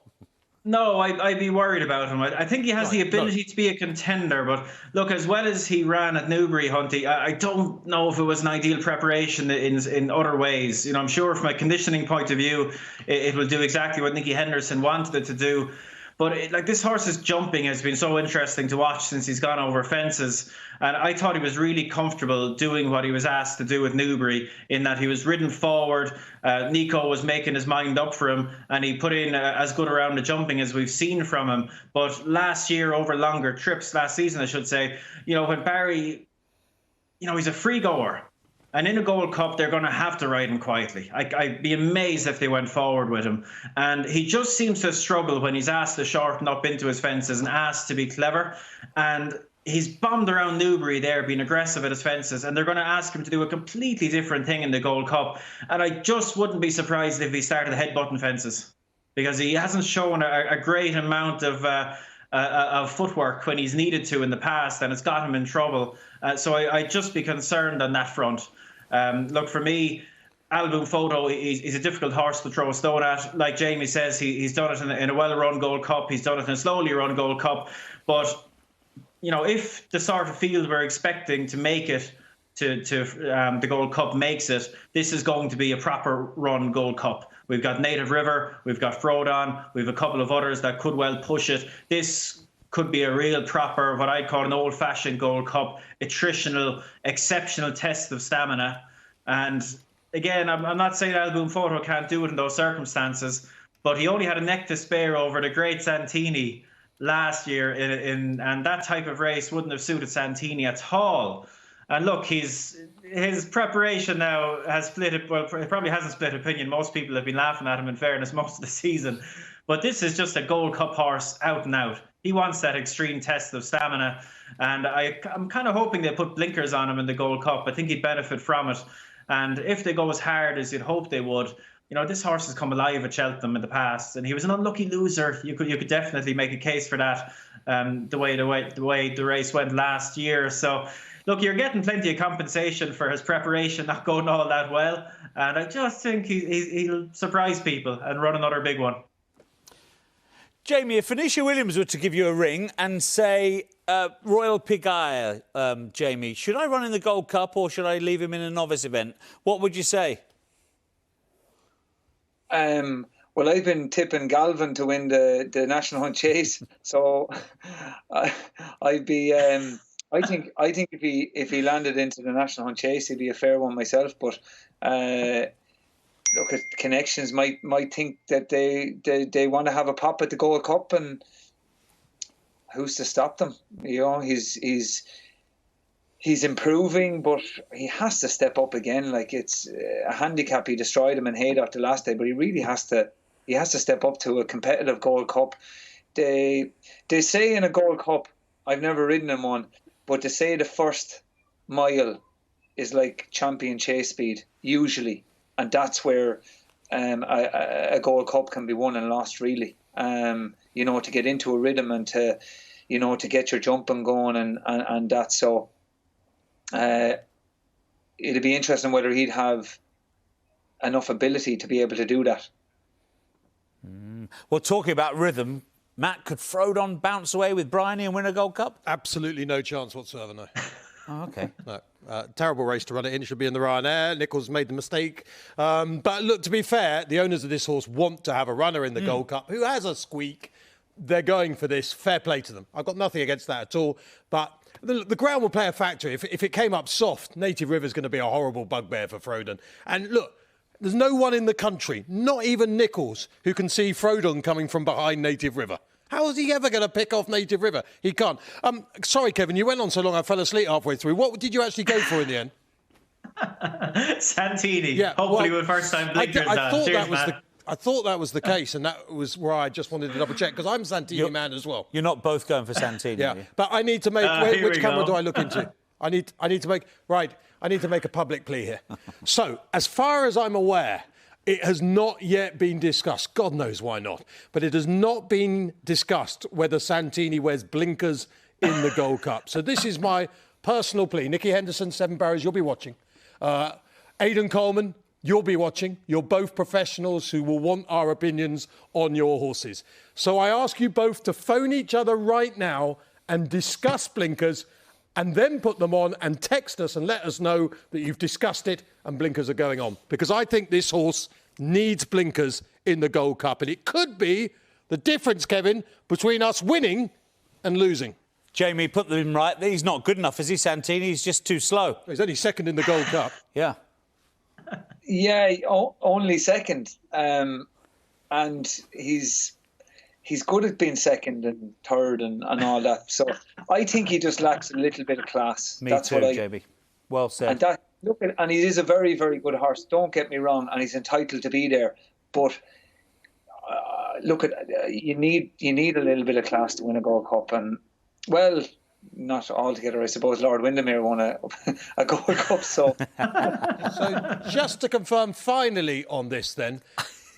Speaker 3: No, I'd be worried about him. I think he has the ability to be a contender, but look, as well as he ran at Newbury, Hunty, I don't know if it was an ideal preparation in other ways. You know, I'm sure from a conditioning point of view, it will do exactly what Nicky Henderson wanted it to do. But like this horse's jumping has been so interesting to watch since he's gone over fences. And I thought he was really comfortable doing what he was asked to do with Newbury, in that he was ridden forward. Nico was making his mind up for him, and he put in as good around the jumping as we've seen from him. But last year, over longer trips, last season, I should say, you know, when Barry, you know, he's a free goer. And in a Gold Cup, they're going to have to ride him quietly. I'd be amazed if they went forward with him. And he just seems to struggle when he's asked to shorten up into his fences and asked to be clever. And he's bombed around Newbury there, being aggressive at his fences. And they're going to ask him to do a completely different thing in the Gold Cup. And I just wouldn't be surprised if he started headbutting fences, because he hasn't shown a great amount of footwork when he's needed to in the past, and it's got him in trouble. So I'd just be concerned on that front. Look, for me, Album Photo, he's a difficult horse to throw a stone at. Like Jamie says, he's done it in a well-run Gold Cup. He's done it in a slowly run Gold Cup. But, you know, if the sort of field we're expecting to make it to the Gold Cup makes it, this is going to be a proper run Gold Cup. We've got Native River, we've got Frodon, we've a couple of others that could well push it. This could be a real proper, what I call an old-fashioned Gold Cup, attritional, exceptional test of stamina. And again, I'm not saying Album Photo can't do it in those circumstances, but he only had a neck to spare over the great Santini last year, and that type of race wouldn't have suited Santini at all. And look, his preparation now has it probably hasn't split opinion. Most people have been laughing at him, in fairness, most of the season. But this is just a Gold Cup horse out and out. He wants that extreme test of stamina. And I'm kind of hoping they put blinkers on him in the Gold Cup. I think he'd benefit from it. And if they go as hard as you'd hope they would, you know, this horse has come alive at Cheltenham in the past, and he was an unlucky loser. You could definitely make a case for that, the way the race went last year. So, look, you're getting plenty of compensation for his preparation not going all that well. And I just think he'll surprise people and run another big one.
Speaker 1: Jamie, if Phoenicia Williams were to give you a ring and say, Royal Pigaya, Jamie, should I run in the Gold Cup or should I leave him in a novice event? What would you say?
Speaker 4: Well, I've been tipping Galvin to win the National Hunt Chase, so I'd be. I think if he landed into the National Hunt Chase, he'd be a fair one myself. But look, at connections might think that they want to have a pop at the Gold Cup, and who's to stop them? You know, he's improving, but he has to step up again. Like, it's a handicap. He destroyed him in Haydock the last day, but he really has to. He has to step up to a competitive Gold Cup. They say in a Gold Cup, I've never ridden in one, But to say the first mile is like champion chase speed, usually. And that's where a Gold Cup can be won and lost, really. You know, to get into a rhythm and to get your jumping going and that. So it'd be interesting whether he'd have enough ability to be able to do that.
Speaker 1: Well, talking about rhythm, Matt, could Frodon bounce away with Bryony and win a Gold Cup?
Speaker 2: Absolutely no chance whatsoever, no.
Speaker 1: Oh, OK.
Speaker 2: No. Terrible race to run it in. Should be in the Ryanair. Nichols made the mistake. But look, to be fair, the owners of this horse want to have a runner in the Gold Cup who has a squeak. They're going for this. Fair play to them. I've got nothing against that at all. But the ground will play a factor. If it came up soft, Native River's going to be a horrible bugbear for Frodon. And look, there's no one in the country, not even Nichols, who can see Frodon coming from behind Native River. How is he ever going to pick off Native River? He can't. Sorry, Kevin, you went on so long I fell asleep halfway through. What did you actually go for in the end?
Speaker 3: Santini. Yeah, hopefully with first-time blinkers.
Speaker 2: I thought that was the case, and that was where I just wanted to double-check, because I'm a Santini man as well.
Speaker 1: You're not both going for Santini,
Speaker 2: yeah, but I need to make... which camera do I look into? I need to make... Right, I need to make a public plea here. So, as far as I'm aware... It has not yet been discussed. God knows why not. But it has not been discussed whether Santini wears blinkers in the Gold Cup. So this is my personal plea. Nicky Henderson, Seven Barrows, you'll be watching. Aidan Coleman, you'll be watching. You're both professionals who will want our opinions on your horses. So I ask you both to phone each other right now and discuss blinkers, and then put them on and text us and let us know that you've discussed it and blinkers are going on. Because I think this horse needs blinkers in the Gold Cup. And it could be the difference, Kevin, between us winning and losing.
Speaker 1: Jamie, put them right. He's not good enough, is he, Santini? He's just too slow.
Speaker 2: He's only second in the Gold Cup.
Speaker 1: Yeah.
Speaker 4: Yeah, only second. And he's good at being second and third and all that. So I think he just lacks a little bit of class.
Speaker 1: Me too, JB. Well said.
Speaker 4: And he is a very, very good horse. Don't get me wrong, and he's entitled to be there. But you need a little bit of class to win a Gold Cup. And well, not altogether. I suppose Lord Windermere won a Gold Cup. So
Speaker 2: just to confirm, finally on this, then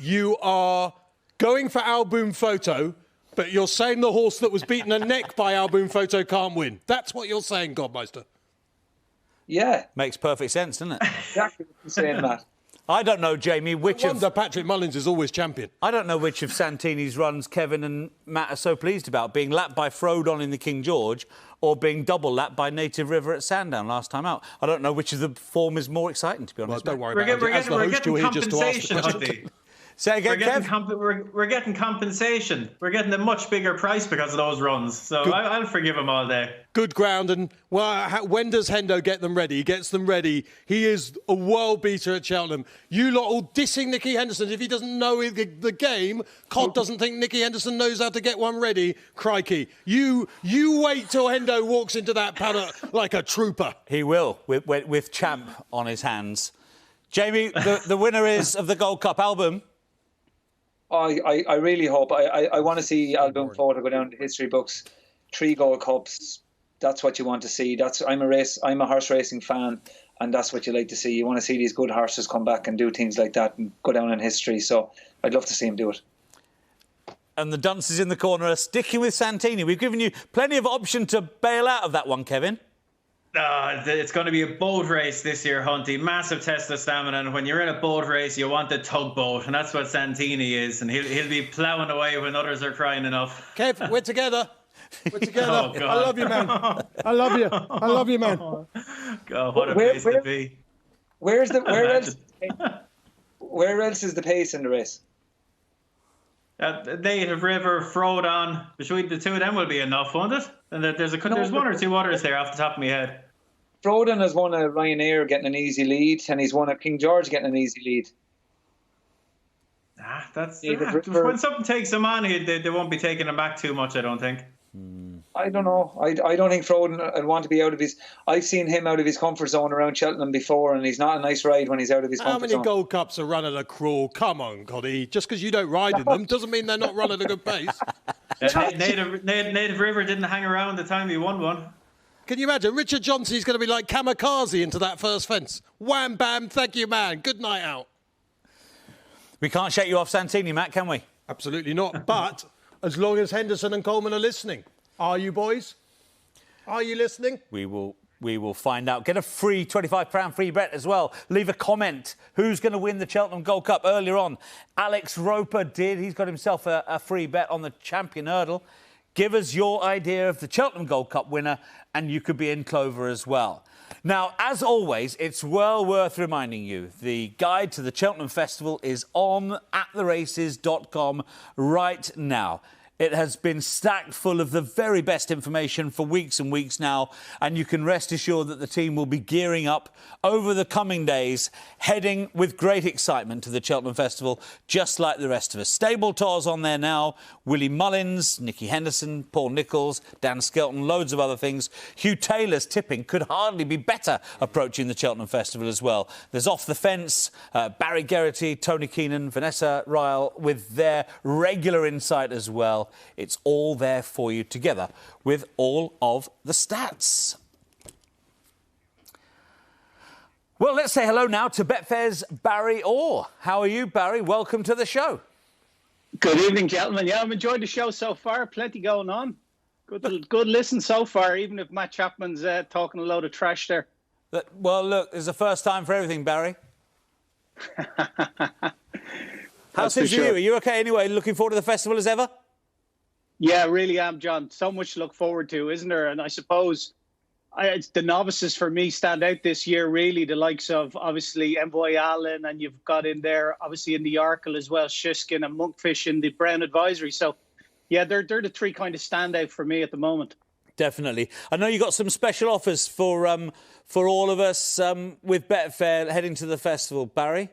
Speaker 2: you are going for Alboom Photo, but you're saying the horse that was beaten a neck by Alboom Photo can't win. That's what you're saying, Godmeister.
Speaker 4: Yeah.
Speaker 1: Makes perfect sense, doesn't it?
Speaker 4: Exactly what you're saying, Matt.
Speaker 1: I don't know, Jamie, which of...
Speaker 2: Patrick Mullins is always champion.
Speaker 1: I don't know which of Santini's runs Kevin and Matt are so pleased about, being lapped by Frodon in the King George or being double lapped by Native River at Sandown last time out. I don't know which of the form is more exciting, to be honest.
Speaker 2: Well, don't worry about it. As the host, you're here just to ask the question.
Speaker 1: Say again,
Speaker 3: we're getting compensation. We're getting a much bigger price because of those runs. So I'll forgive him all day.
Speaker 2: Good ground. And when does Hendo get them ready? He gets them ready. He is a world beater at Cheltenham. You lot all dissing Nicky Henderson. If he doesn't know the game, Cod doesn't think Nicky Henderson knows how to get one ready. Crikey. You wait till Hendo walks into that paddock like a trooper.
Speaker 1: He will, with Champ on his hands. Jamie, the winner is of the Gold Cup Alboom.
Speaker 4: I really hope. I want to see Alboom Photo go down to history books. 3 Gold Cups. That's what you want to see. I'm a horse racing fan, and that's what you like to see. You want to see these good horses come back and do things like that and go down in history. So I'd love to see him do it.
Speaker 1: And the dunces in the corner are sticking with Santini. We've given you plenty of option to bail out of that one, Kevin.
Speaker 3: It's going to be a boat race this year, Hunty. Massive test of stamina. And when you're in a boat race, you want the tugboat. And that's what Santini is. And he'll be ploughing away when others are crying enough.
Speaker 2: Kev, we're together. We're together.
Speaker 3: Oh,
Speaker 2: I love you, man. I love you. I love you, man.
Speaker 3: God, what a place to be.
Speaker 4: Where else is the pace in the race?
Speaker 3: Native River, Frodon. Between the two of them will be enough, won't it? And there's one or two others there off the top of my head.
Speaker 4: Frodon has won a Ryanair getting an easy lead, and he's won a King George getting an easy lead.
Speaker 3: When something takes them on, they won't be taking him back too much, I don't think.
Speaker 4: I don't know. I don't think Frodon would want to be out of his... I've seen him out of his comfort zone around Cheltenham before, and he's not a nice ride when he's out of his comfort zone.
Speaker 2: How many Gold Cups are run at a crawl? Come on, Coddy. Just because you don't ride in them doesn't mean they're not run at a good pace.
Speaker 3: Native River didn't hang around the time he won one.
Speaker 2: Can you imagine? Richard Johnson's going to be like kamikaze into that first fence. Wham, bam, thank you, man. Good night out.
Speaker 1: We can't shake you off Santini, Matt, can we?
Speaker 2: Absolutely not. But as long as Henderson and Coleman are listening. Are you, boys? Are you listening?
Speaker 1: We will find out. Get a free £25 free bet as well. Leave a comment. Who's going to win the Cheltenham Gold Cup earlier on? Alex Roper did. He's got himself a free bet on the champion hurdle. Give us your idea of the Cheltenham Gold Cup winner, and you could be in Clover as well. Now, as always, it's well worth reminding you, the guide to the Cheltenham Festival is on attheraces.com right now. It has been stacked full of the very best information for weeks and weeks now, and you can rest assured that the team will be gearing up over the coming days, heading with great excitement to the Cheltenham Festival, just like the rest of us. Stable tours on there now. Willie Mullins, Nicky Henderson, Paul Nicholls, Dan Skelton, loads of other things. Hugh Taylor's tipping could hardly be better approaching the Cheltenham Festival as well. There's Off the Fence, Barry Geraghty, Tony Keenan, Vanessa Ryle with their regular insight as well. It's all there for you together with all of the stats. Well, let's say hello now to Betfair's Barry Orr. How are you, Barry? Welcome to the show.
Speaker 5: Good evening, gentlemen. Yeah, I've enjoyed the show so far. Plenty going on. Good listen so far, even if Matt Chapman's talking a load of trash there.
Speaker 1: Well, look, it's the first time for everything, Barry. How's things for you? Are you OK anyway? Looking forward to the festival as ever?
Speaker 5: Yeah, I really am, John. So much to look forward to, isn't there? And I suppose the novices for me stand out this year, really. The likes of, obviously, Envoy Allen, and you've got in there, obviously, in the Arkle as well, Shiskin and Monkfish in the Brown Advisory. So, yeah, they're the three kind of stand out for me at the moment.
Speaker 1: Definitely. I know you got some special offers for all of us with Betfair heading to the festival. Barry?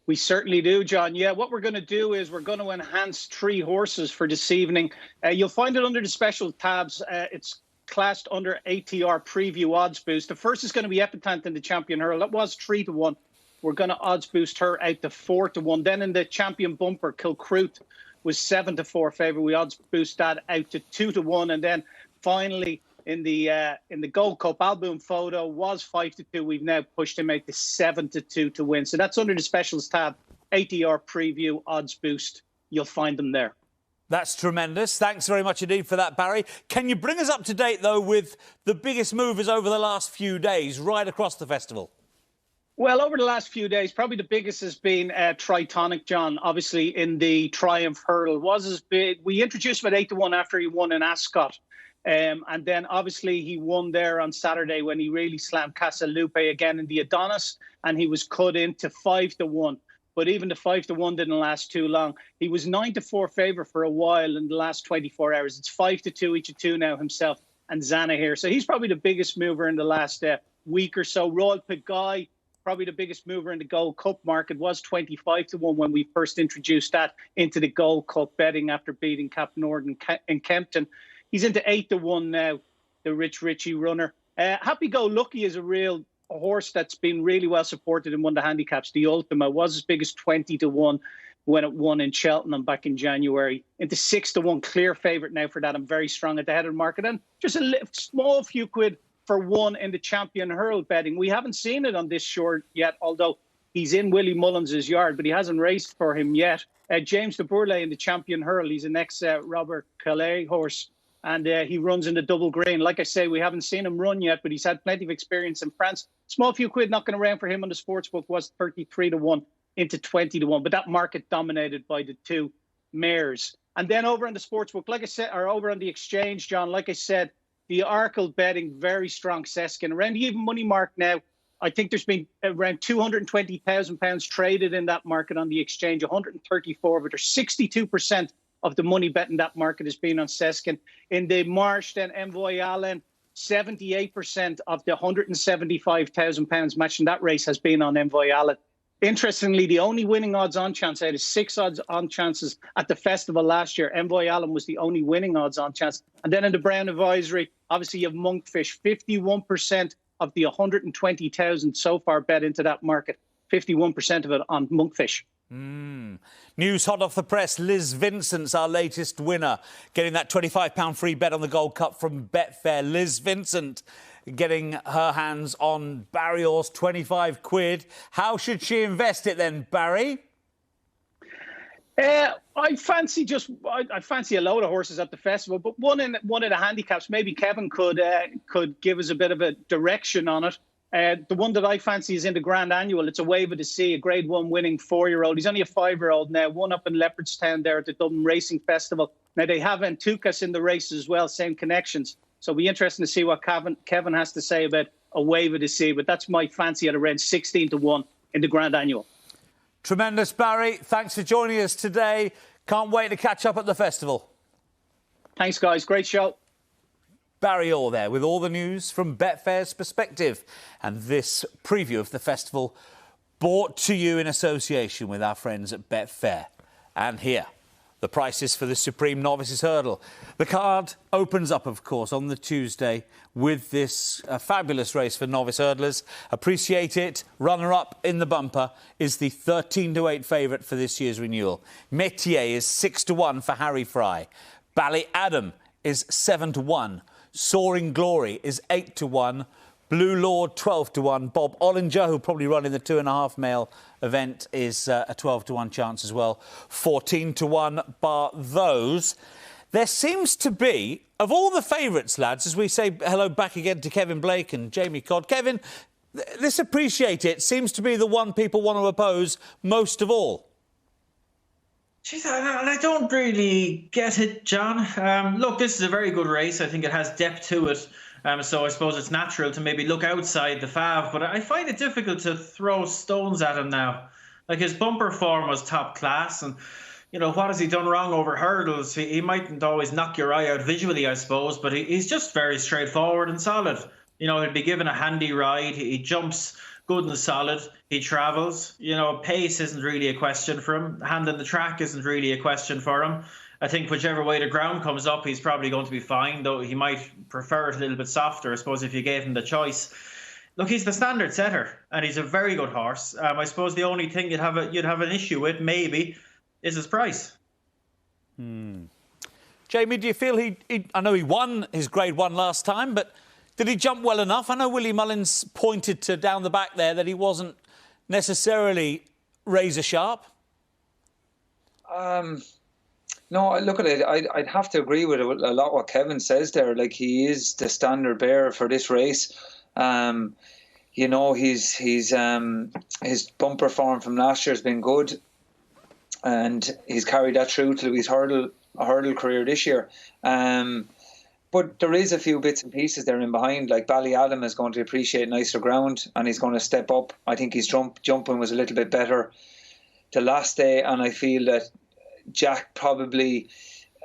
Speaker 5: We certainly do, John. Yeah, what we're going to do is we're going to enhance 3 horses for this evening. You'll find it under the special tabs. It's classed under ATR Preview Odds Boost. The first is going to be Epitaph in the Champion Hurl. That was 3-1. We're going to odds boost her out to 4-1. Then in the Champion Bumper, Kilcruit was 7-4 favourite. We odds boost that out to 2-1. And then finally in the Gold Cup, Alboom Photo was 5-2. We've now pushed him out to 7-2 to win. So that's under the specials tab, ATR Preview Odds Boost. You'll find them there.
Speaker 1: That's tremendous. Thanks very much indeed for that, Barry. Can you bring us up to date, though, with the biggest movers over the last few days right across the festival?
Speaker 5: Well, over the last few days, probably the biggest has been Tritonic, John. Obviously, in the Triumph Hurdle was as big. We introduced him at 8-1 after he won in Ascot. And then, obviously, he won there on Saturday when he really slammed Casalupe again in the Adonis, and he was cut into 5-1. But even the 5-1 didn't last too long. He was 9-4 favourite for a while in the last 24 hours. It's 5-2 each of 2 now, himself and Zana here. So he's probably the biggest mover in the last week or so. Royal Piguy, probably the biggest mover in the Gold Cup market, was 25-1 when we first introduced that into the Gold Cup betting after beating Cap Norden in Kempton. He's into 8-1 now, the Rich Richie runner. Happy Go Lucky is a horse that's been really well supported in one of the handicaps. The Ultima was as big as 20-1 when it won in Cheltenham back in January. Into 6-1, clear favourite now for that. I'm very strong at the head of the market. And just a small few quid for one in the Champion Hurl betting. We haven't seen it on this short yet, although he's in Willie Mullins' yard, but he hasn't raced for him yet. James de Bourlay in the Champion Hurl. He's an ex-Robert Calais horse. And he runs in the double green. Like I say, we haven't seen him run yet, but he's had plenty of experience in France. Small few quid knocking around for him on the sportsbook was 33-1 into 20-1. But that market dominated by the 2 mares. And then over on the sportsbook, like I said, or over on the exchange, John, like I said, the Arkle betting, very strong Seskin. Around the even money mark now, I think there's been around £220,000 traded in that market on the exchange, 134 of it, or 62% of the money bet in that market has been on Seskin. In the Marsh, then Envoy Allen, 78% of the £175,000 match in that race has been on Envoy Allen. Interestingly, the only winning odds-on chance out of 6 odds-on chances at the festival last year, Envoy Allen was the only winning odds-on chance. And then in the Brown Advisory, obviously you have Monkfish, 51% of the 120,000 so far bet into that market, 51% of it on Monkfish.
Speaker 1: News hot off the press. Liz Vincent's our latest winner, getting that £25 free bet on the Gold Cup from Betfair. Liz Vincent getting her hands on Barry Orr's 25 quid. How should she invest it then, Barry?
Speaker 5: I fancy a load of horses at the festival, but one of the handicaps, maybe Kevin could give us a bit of a direction on it. The one that I fancy is in the Grand Annual. It's a Wave of the Sea, a Grade 1 winning 4-year-old. He's only a 5-year-old now, won up in Leopardstown there at the Dublin Racing Festival. Now, they have Entukas in the race as well, same connections. So it'll be interesting to see what Kevin has to say about a Wave of the Sea. But that's my fancy at around 16-1 in the Grand Annual.
Speaker 1: Tremendous, Barry. Thanks for joining us today. Can't wait to catch up at the festival.
Speaker 5: Thanks, guys. Great show.
Speaker 1: Barry Orr there with all the news from Betfair's perspective. And this preview of the festival brought to you in association with our friends at Betfair. And here, the prices for the Supreme Novices Hurdle. The card opens up, of course, on the Tuesday with this fabulous race for novice hurdlers. Appreciate It, runner-up in the bumper, is the 13-8 favourite for this year's renewal. Métier is 6-1 for Harry Fry. Ballyadam is 7-1. Soaring Glory is 8-1. Blue Lord 12-1. Bob Ollinger, who'll probably run in the 2.5 mile event, is a 12-1 chance as well. 14-1 bar those. There seems to be, of all the favourites, lads, as we say hello back again to Kevin Blake and Jamie Codd. Kevin, this Appreciate It seems to be the one people want to oppose most of all.
Speaker 3: Jeez, I don't really get it, John. Look, this is a very good race. I think it has depth to it. So I suppose it's natural to maybe look outside the fav. But I find it difficult to throw stones at him now. Like, his bumper form was top class. And, you know, what has he done wrong over hurdles? He mightn't always knock your eye out visually, I suppose. But he's just very straightforward and solid. You know, he'll be given a handy ride. He jumps good and solid. He travels. You know, pace isn't really a question for him. Handling the track isn't really a question for him. I think whichever way the ground comes up, he's probably going to be fine, though he might prefer it a little bit softer, I suppose, if you gave him the choice. Look, he's the standard setter, and he's a very good horse. I suppose the only thing you'd have an issue with, maybe, is his price.
Speaker 1: Jamie, do you feel I know he won his Grade 1 last time, but did he jump well enough? I know Willie Mullins pointed to down the back there that he wasn't necessarily razor sharp.
Speaker 4: No, look at it. I'd have to agree with a lot what Kevin says there. Like, he is the standard bearer for this race. You know, his bumper form from last year has been good, and he's carried that through to his hurdle career this year. But there is a few bits and pieces there in behind. Like, Ballyadam is going to appreciate nicer ground, and he's going to step up. I think his jumping was a little bit better the last day, and I feel that Jack probably,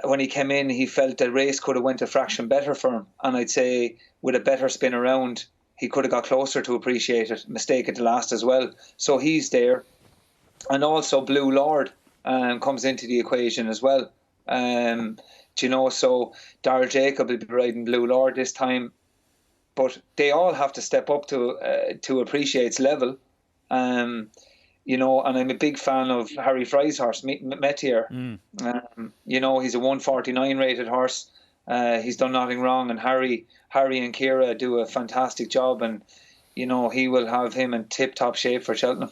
Speaker 4: when he came in, he felt the race could have went a fraction better for him. And I'd say with a better spin around, he could have got closer to Appreciate It. Mistake at the last as well. So he's there. And also Blue Lord comes into the equation as well. You know, so Darryl Jacob will be riding Blue Lord this time. But they all have to step up to Appreciate's level. You know, and I'm a big fan of Harry Fry's horse, Métier. You know, he's a 149 rated horse. He's done nothing wrong, and Harry and Ciara do a fantastic job, and you know, he will have him in tip-top shape for Cheltenham.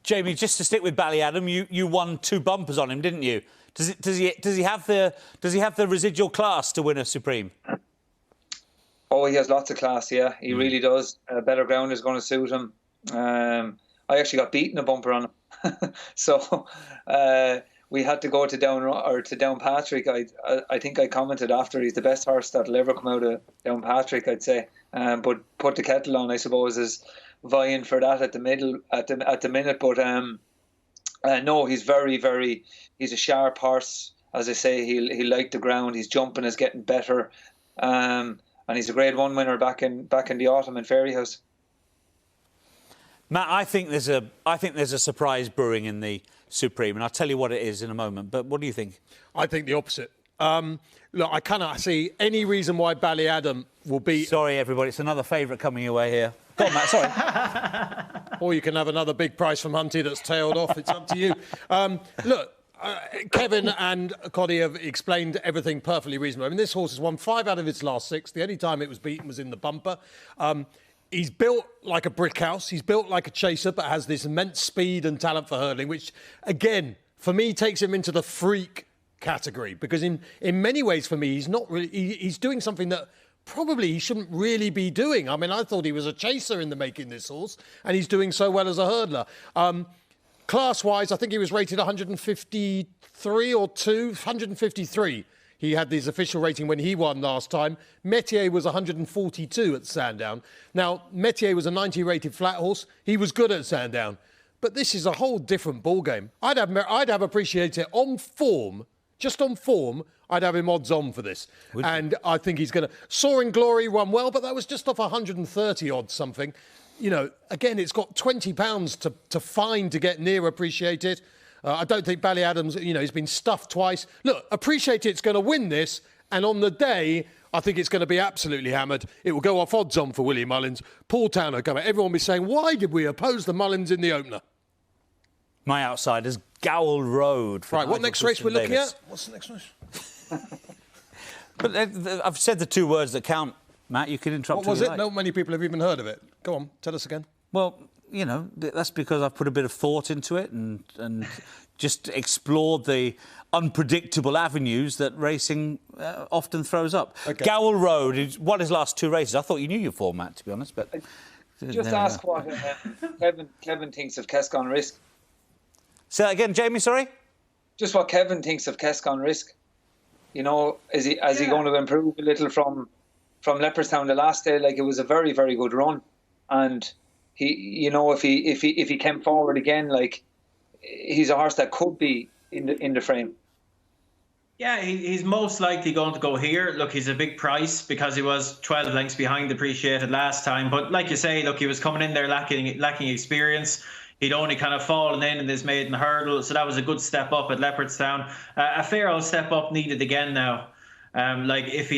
Speaker 1: Jamie, just to stick with Ballyadam, you won 2 bumpers on him, didn't you? Does he have the residual class to win a Supreme?
Speaker 4: Oh, he has lots of class. Yeah, he really does. Better ground is going to suit him. I actually got beaten a bumper on him, so we had to go to Downpatrick. I think I commented after, he's the best horse that'll ever come out of Downpatrick, I'd say. But Put the Kettle On, I suppose, is vying for that at the minute. But no, he's he's a sharp horse. As I say, he liked the ground. His jumping is getting better, and he's a Grade 1 winner back in the autumn in Fairyhouse.
Speaker 1: Matt, I think there's a surprise brewing in the Supreme, and I'll tell you what it is in a moment. But what do you think?
Speaker 2: I think the opposite. Look, I cannot see any reason why Ballyadam will be...
Speaker 1: Sorry, everybody, it's another favourite coming your way here. Go on, Matt, sorry.
Speaker 2: or you can have another big price from Hunty that's tailed off. It's up to you. Look, Kevin and Coddy have explained everything perfectly reasonable. I mean, this horse has won 5 out of its last 6. The only time it was beaten was in the bumper. He's built like a brick house. He's built like a chaser, but has this immense speed and talent for hurdling, which, again, for me, takes him into the freak category. Because in many ways, for me, he's not really... He's doing something that probably he shouldn't really be doing. I mean, I thought he was a chaser in the making, this horse, and he's doing so well as a hurdler. Class-wise, I think he was rated 153 or 2, 153. He had his official rating when he won last time. Metier was 142 at Sandown. Now, Metier was a 90-rated flat horse. He was good at Sandown. But this is a whole different ballgame. I'd have appreciated it on form, just on form, I'd have him odds on for this. And I think he's going to... Soaring Glory won well, but that was just off 130 odds something. You know, again, it's got £20 to find to get near appreciated. I don't think Bally Adams, you know, he's been stuffed twice. Look, Appreciate It's going to win this, and on the day, I think it's going to be absolutely hammered. It will go off odds on for Willie Mullins. Paul Tanner coming. Everyone will be saying, why did we oppose the Mullins in the opener?
Speaker 1: My outsiders, Gowel Road.
Speaker 2: Right, what next race we're looking at? What's the next race?
Speaker 1: But I've said the 2 words that count, Matt. You can interrupt.
Speaker 2: What was it? Not many people have even heard of it. Go on, tell us again.
Speaker 1: Well, you know, that's because I've put a bit of thought into it and just explored the unpredictable avenues that racing often throws up. Okay. Gowel Road won his last 2 races. I thought you knew your format, to be honest, but...
Speaker 4: Just ask what Kevin thinks of Kescon Risk.
Speaker 1: Say that again, Jamie, sorry?
Speaker 4: Just what Kevin thinks of Kescon Risk. You know, is he going to improve a little from Leopardstown the last day? Like, it was a very, very good run. And... He, you know, if he came forward again, like, he's a horse that could be in the frame.
Speaker 3: Yeah, he's most likely going to go here. Look, he's a big price because he was 12 lengths behind Appreciated last time. But like you say, look, he was coming in there lacking experience. He'd only kind of fallen in this maiden hurdle, so that was a good step up at Leopardstown. A fair old step up needed again now. Like, if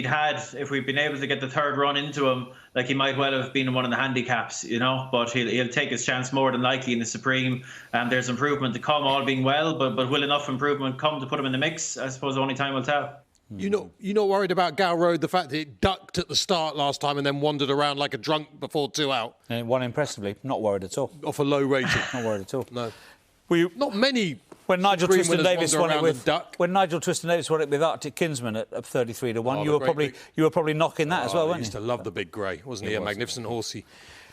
Speaker 3: we'd been able to get the 3rd run into him, like, he might well have been in one of the handicaps, you know, but he'll take his chance more than likely in the Supreme. There's improvement to come, all being well, but will enough improvement come to put him in the mix? I suppose only time will tell.
Speaker 2: You're not worried about Gowel Road, the fact that it ducked at the start last time and then wandered around like a drunk before 2 out?
Speaker 1: And it won impressively. Not worried at all.
Speaker 2: Off a low rating.
Speaker 1: Not worried at all.
Speaker 2: No. Not many...
Speaker 1: When Nigel Twiston-Davies won it with Arctic Kinsman at 33 to 1, you were probably knocking that as well, weren't you?
Speaker 2: He used to love the Big Grey, wasn't he? A magnificent horse.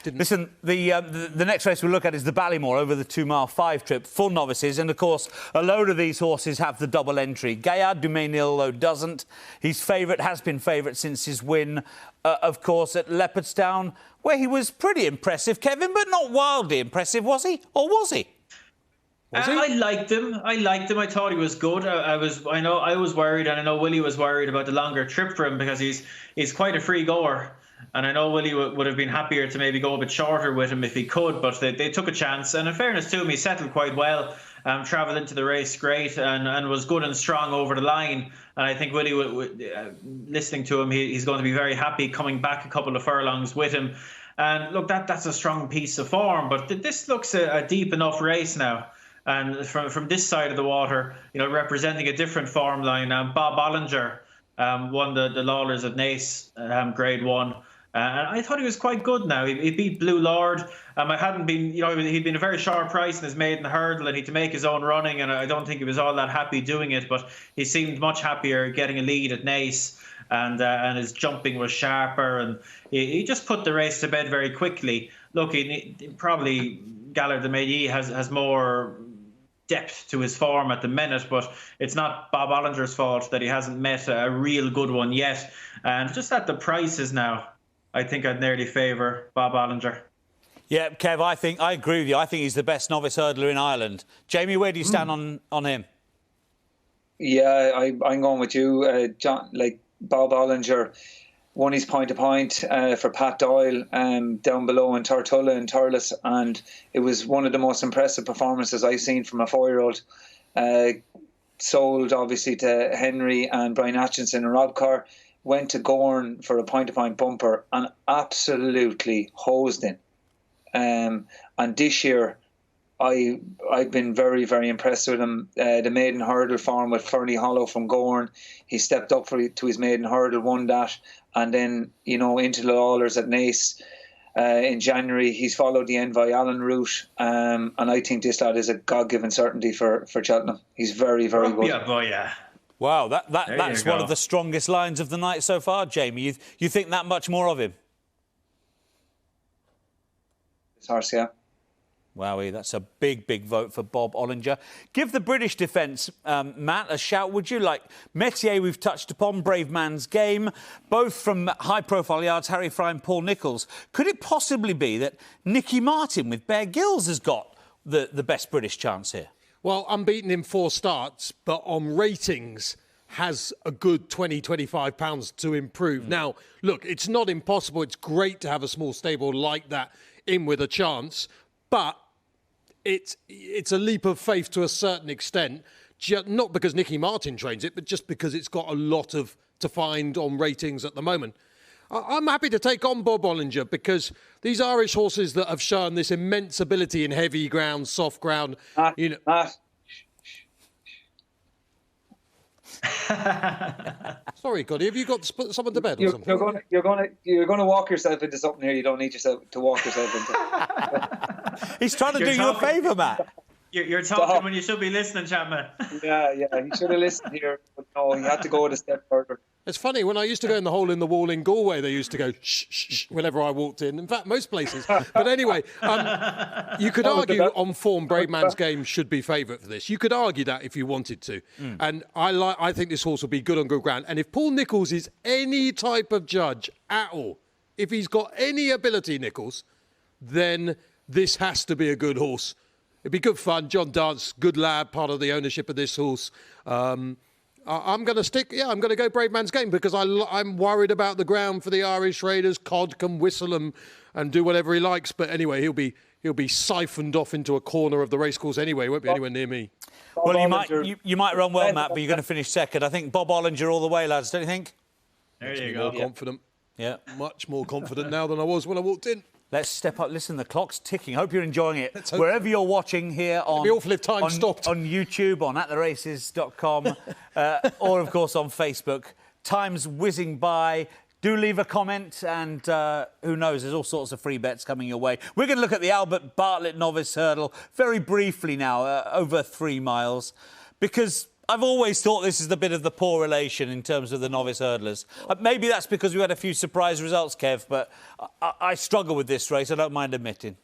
Speaker 1: Listen, the next race we'll look at is the Ballymore over the 2-mile 5 trip, full novices, and of course a load of these horses have the double entry. Gaillard du Mesnil, though, doesn't. He's has been favourite since his win, of course, at Leopardstown, where he was pretty impressive, Kevin, but not wildly impressive, was he? Or was he?
Speaker 3: I liked him. I thought he was good. I was worried, and I know Willie was worried about the longer trip for him because he's quite a free goer. And I know Willie would have been happier to maybe go a bit shorter with him if he could, but they took a chance. And in fairness to him, he settled quite well. Travelled into the race great and was good and strong over the line. And I think Willie, listening to him, he's going to be very happy coming back a couple of furlongs with him. And look, that's a strong piece of form. But this looks a deep enough race now. And from this side of the water, you know, representing a different form line, Bob Bollinger won the Lawlers at Naas, Grade 1. And I thought he was quite good now. He beat Blue Lord. I hadn't been, you know, he'd been a very sharp price in his maiden hurdle and he had to make his own running. And I don't think he was all that happy doing it, but he seemed much happier getting a lead at Naas. And his jumping was sharper. And he just put the race to bed very quickly. Look, probably Gaillard du Mesnil has more depth to his form at the minute, but it's not Bob Bollinger's fault that he hasn't met a real good one yet. And just at the prices now, I think I'd nearly favour Bob Bollinger.
Speaker 1: Yeah, Kev, I agree with you. I think he's the best novice hurdler in Ireland. Jamie, where do you stand on him?
Speaker 4: Yeah, I'm going with you, John. Like, Bob Bollinger won his point-to-point for Pat Doyle down below in Tortulla and Turles, and it was one of the most impressive performances I've seen from a 4-year-old. Sold, obviously, to Henry and Brian Atkinson and Rob Kerr, went to Gorn for a point-to-point bumper and absolutely hosed in. And this year, I've been very, very impressed with him. The maiden hurdle form with Fernie Hollow from Gorn, he stepped up to his maiden hurdle, won that, and then into the Lawlers at Naas in January. He's followed the Envoy Allen route, and I think this lad is a God-given certainty for Cheltenham. He's very, very good.
Speaker 3: Yeah, boy, yeah.
Speaker 1: Wow, that's one of the strongest lines of the night so far, Jamie. You think that much more of him?
Speaker 4: It's harsh, yeah.
Speaker 1: Wowie, that's a big, big vote for Bob Ollinger. Give the British defence, Matt, a shout, would you? Like Metier, we've touched upon, Brave Man's Game, both from high-profile yards, Harry Fry and Paul Nicholls. Could it possibly be that Nicky Martin with Bear Grylls has got the best British chance here?
Speaker 2: Well, unbeaten in 4 starts, but on ratings has a good £20-25 to improve. Now, look, it's not impossible. It's great to have a small stable like that in with a chance, but it's a leap of faith to a certain extent, not because Nicky Martin trains it, but just because it's got a lot to find on ratings at the moment. I'm happy to take on Bob Ollinger because these Irish horses that have shown this immense ability in heavy ground, soft ground, Sorry, Cuddy, have you got to put someone to bed or something?
Speaker 4: You're going to walk yourself into something here you don't need yourself to walk yourself into.
Speaker 1: He's trying to do you a favour, Matt.
Speaker 3: You're talking when you should be listening, Chapman.
Speaker 4: Yeah, he should have listened here. But no, he had to go a step further.
Speaker 2: It's funny, when I used to go in the hole in the wall in Galway, they used to go shh, shh, shh whenever I walked in. In fact, most places. But anyway, you could argue on form Brave Man's Game should be favourite for this. You could argue that if you wanted to. And I think this horse will be good on good ground. And if Paul Nicholls is any type of judge at all, if he's got any ability, Nicholls, then this has to be a good horse. It'd be good fun. John Dance, good lad, part of the ownership of this horse. I'm going to go Brave Man's Game because I'm worried about the ground for the Irish Raiders. Cod can whistle and do whatever he likes. But anyway, he'll be siphoned off into a corner of the racecourse anyway. He won't be anywhere near me.
Speaker 1: Well, you might run well, Matt, but you're going to finish second. I think Bob Ollinger all the way, lads, don't you think?
Speaker 3: There you go.
Speaker 2: More confident.
Speaker 1: Yeah.
Speaker 2: Much more confident now than I was when I walked in.
Speaker 1: Let's step up. Listen, the clock's ticking. Hope you're enjoying it. Wherever you're watching here on,
Speaker 2: be awful if time stopped.
Speaker 1: On YouTube, on attheraces.com, or, of course, on Facebook. Time's whizzing by. Do leave a comment, and who knows, there's all sorts of free bets coming your way. We're going to look at the Albert Bartlett Novice Hurdle very briefly now, over 3 miles, because I've always thought this is the bit of the poor relation in terms of the novice hurdlers. Maybe that's because we had a few surprise results, Kev, but I struggle with this race, I don't mind admitting.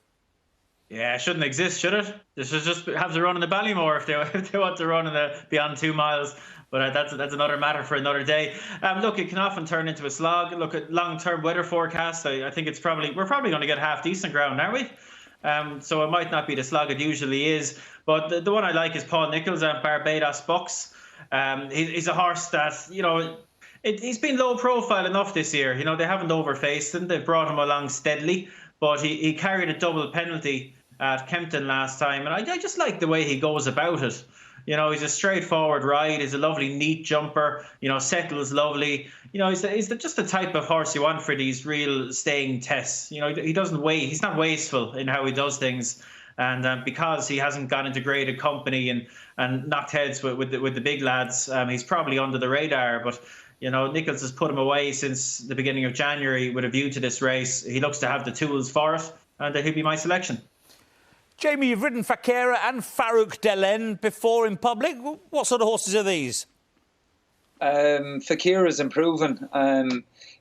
Speaker 3: Yeah, it shouldn't exist, should it? They should just have to run in the Ballymore if they want to run in the beyond 2 miles. But that's another matter for another day. Look, it can often turn into a slog. Look at long-term weather forecasts. I think we're probably going to get half decent ground, aren't we? So it might not be the slog it usually is. But the one I like is Paul Nicholls and Barbados Bucks. He's a horse that, he's been low profile enough this year. They haven't overfaced him. They've brought him along steadily. But he carried a double penalty at Kempton last time. And I just like the way he goes about it. He's a straightforward ride. He's a lovely, neat jumper. Settles lovely. He's just the type of horse you want for these real staying tests. He doesn't wait. He's not wasteful in how he does things. And because he hasn't gone into graded company and knocked heads with the big lads, he's probably under the radar. But Nicholls has put him away since the beginning of January with a view to this race. He looks to have the tools for it, and he'll be my selection.
Speaker 1: Jamie, you've ridden Fakira and Farouk Delen before in public. What sort of horses are these?
Speaker 4: Fakir is improving.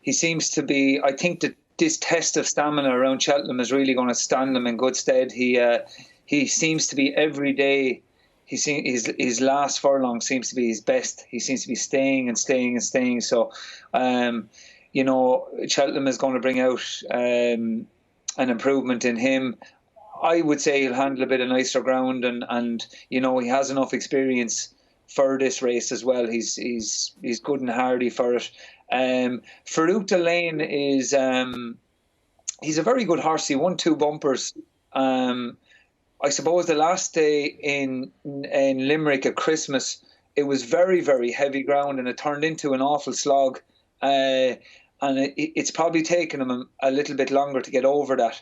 Speaker 4: He seems to be, I think that this test of stamina around Cheltenham is really going to stand him in good stead. He seems to be every day, his last furlong seems to be his best. He seems to be staying and staying and staying. So, Cheltenham is going to bring out an improvement in him. I would say he'll handle a bit of nicer ground and he has enough experience for this race as well. He's good and hardy for it. Farouk Delaine is he's a very good horse. He won 2 bumpers. I suppose the last day in Limerick at Christmas, it was very, very heavy ground and it turned into an awful slog. And it's probably taken him a little bit longer to get over that.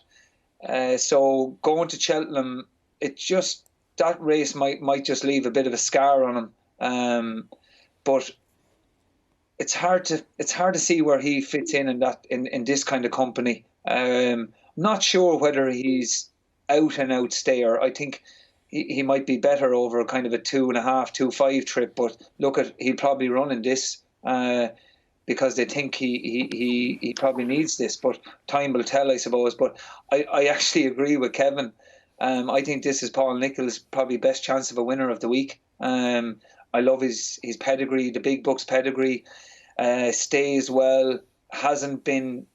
Speaker 4: So going to Cheltenham, that race might just leave a bit of a scar on him. But it's hard to see where he fits in this kind of company. Not sure whether he's out and out stayer. I think he might be better over kind of a 2.5, 2.5 trip. But he'll probably run in this because they think he probably needs this. But time will tell, I suppose. But I actually agree with Kevin. I think this is Paul Nicholls' probably best chance of a winner of the week. I love his pedigree, the big bucks pedigree. Stays well, hasn't been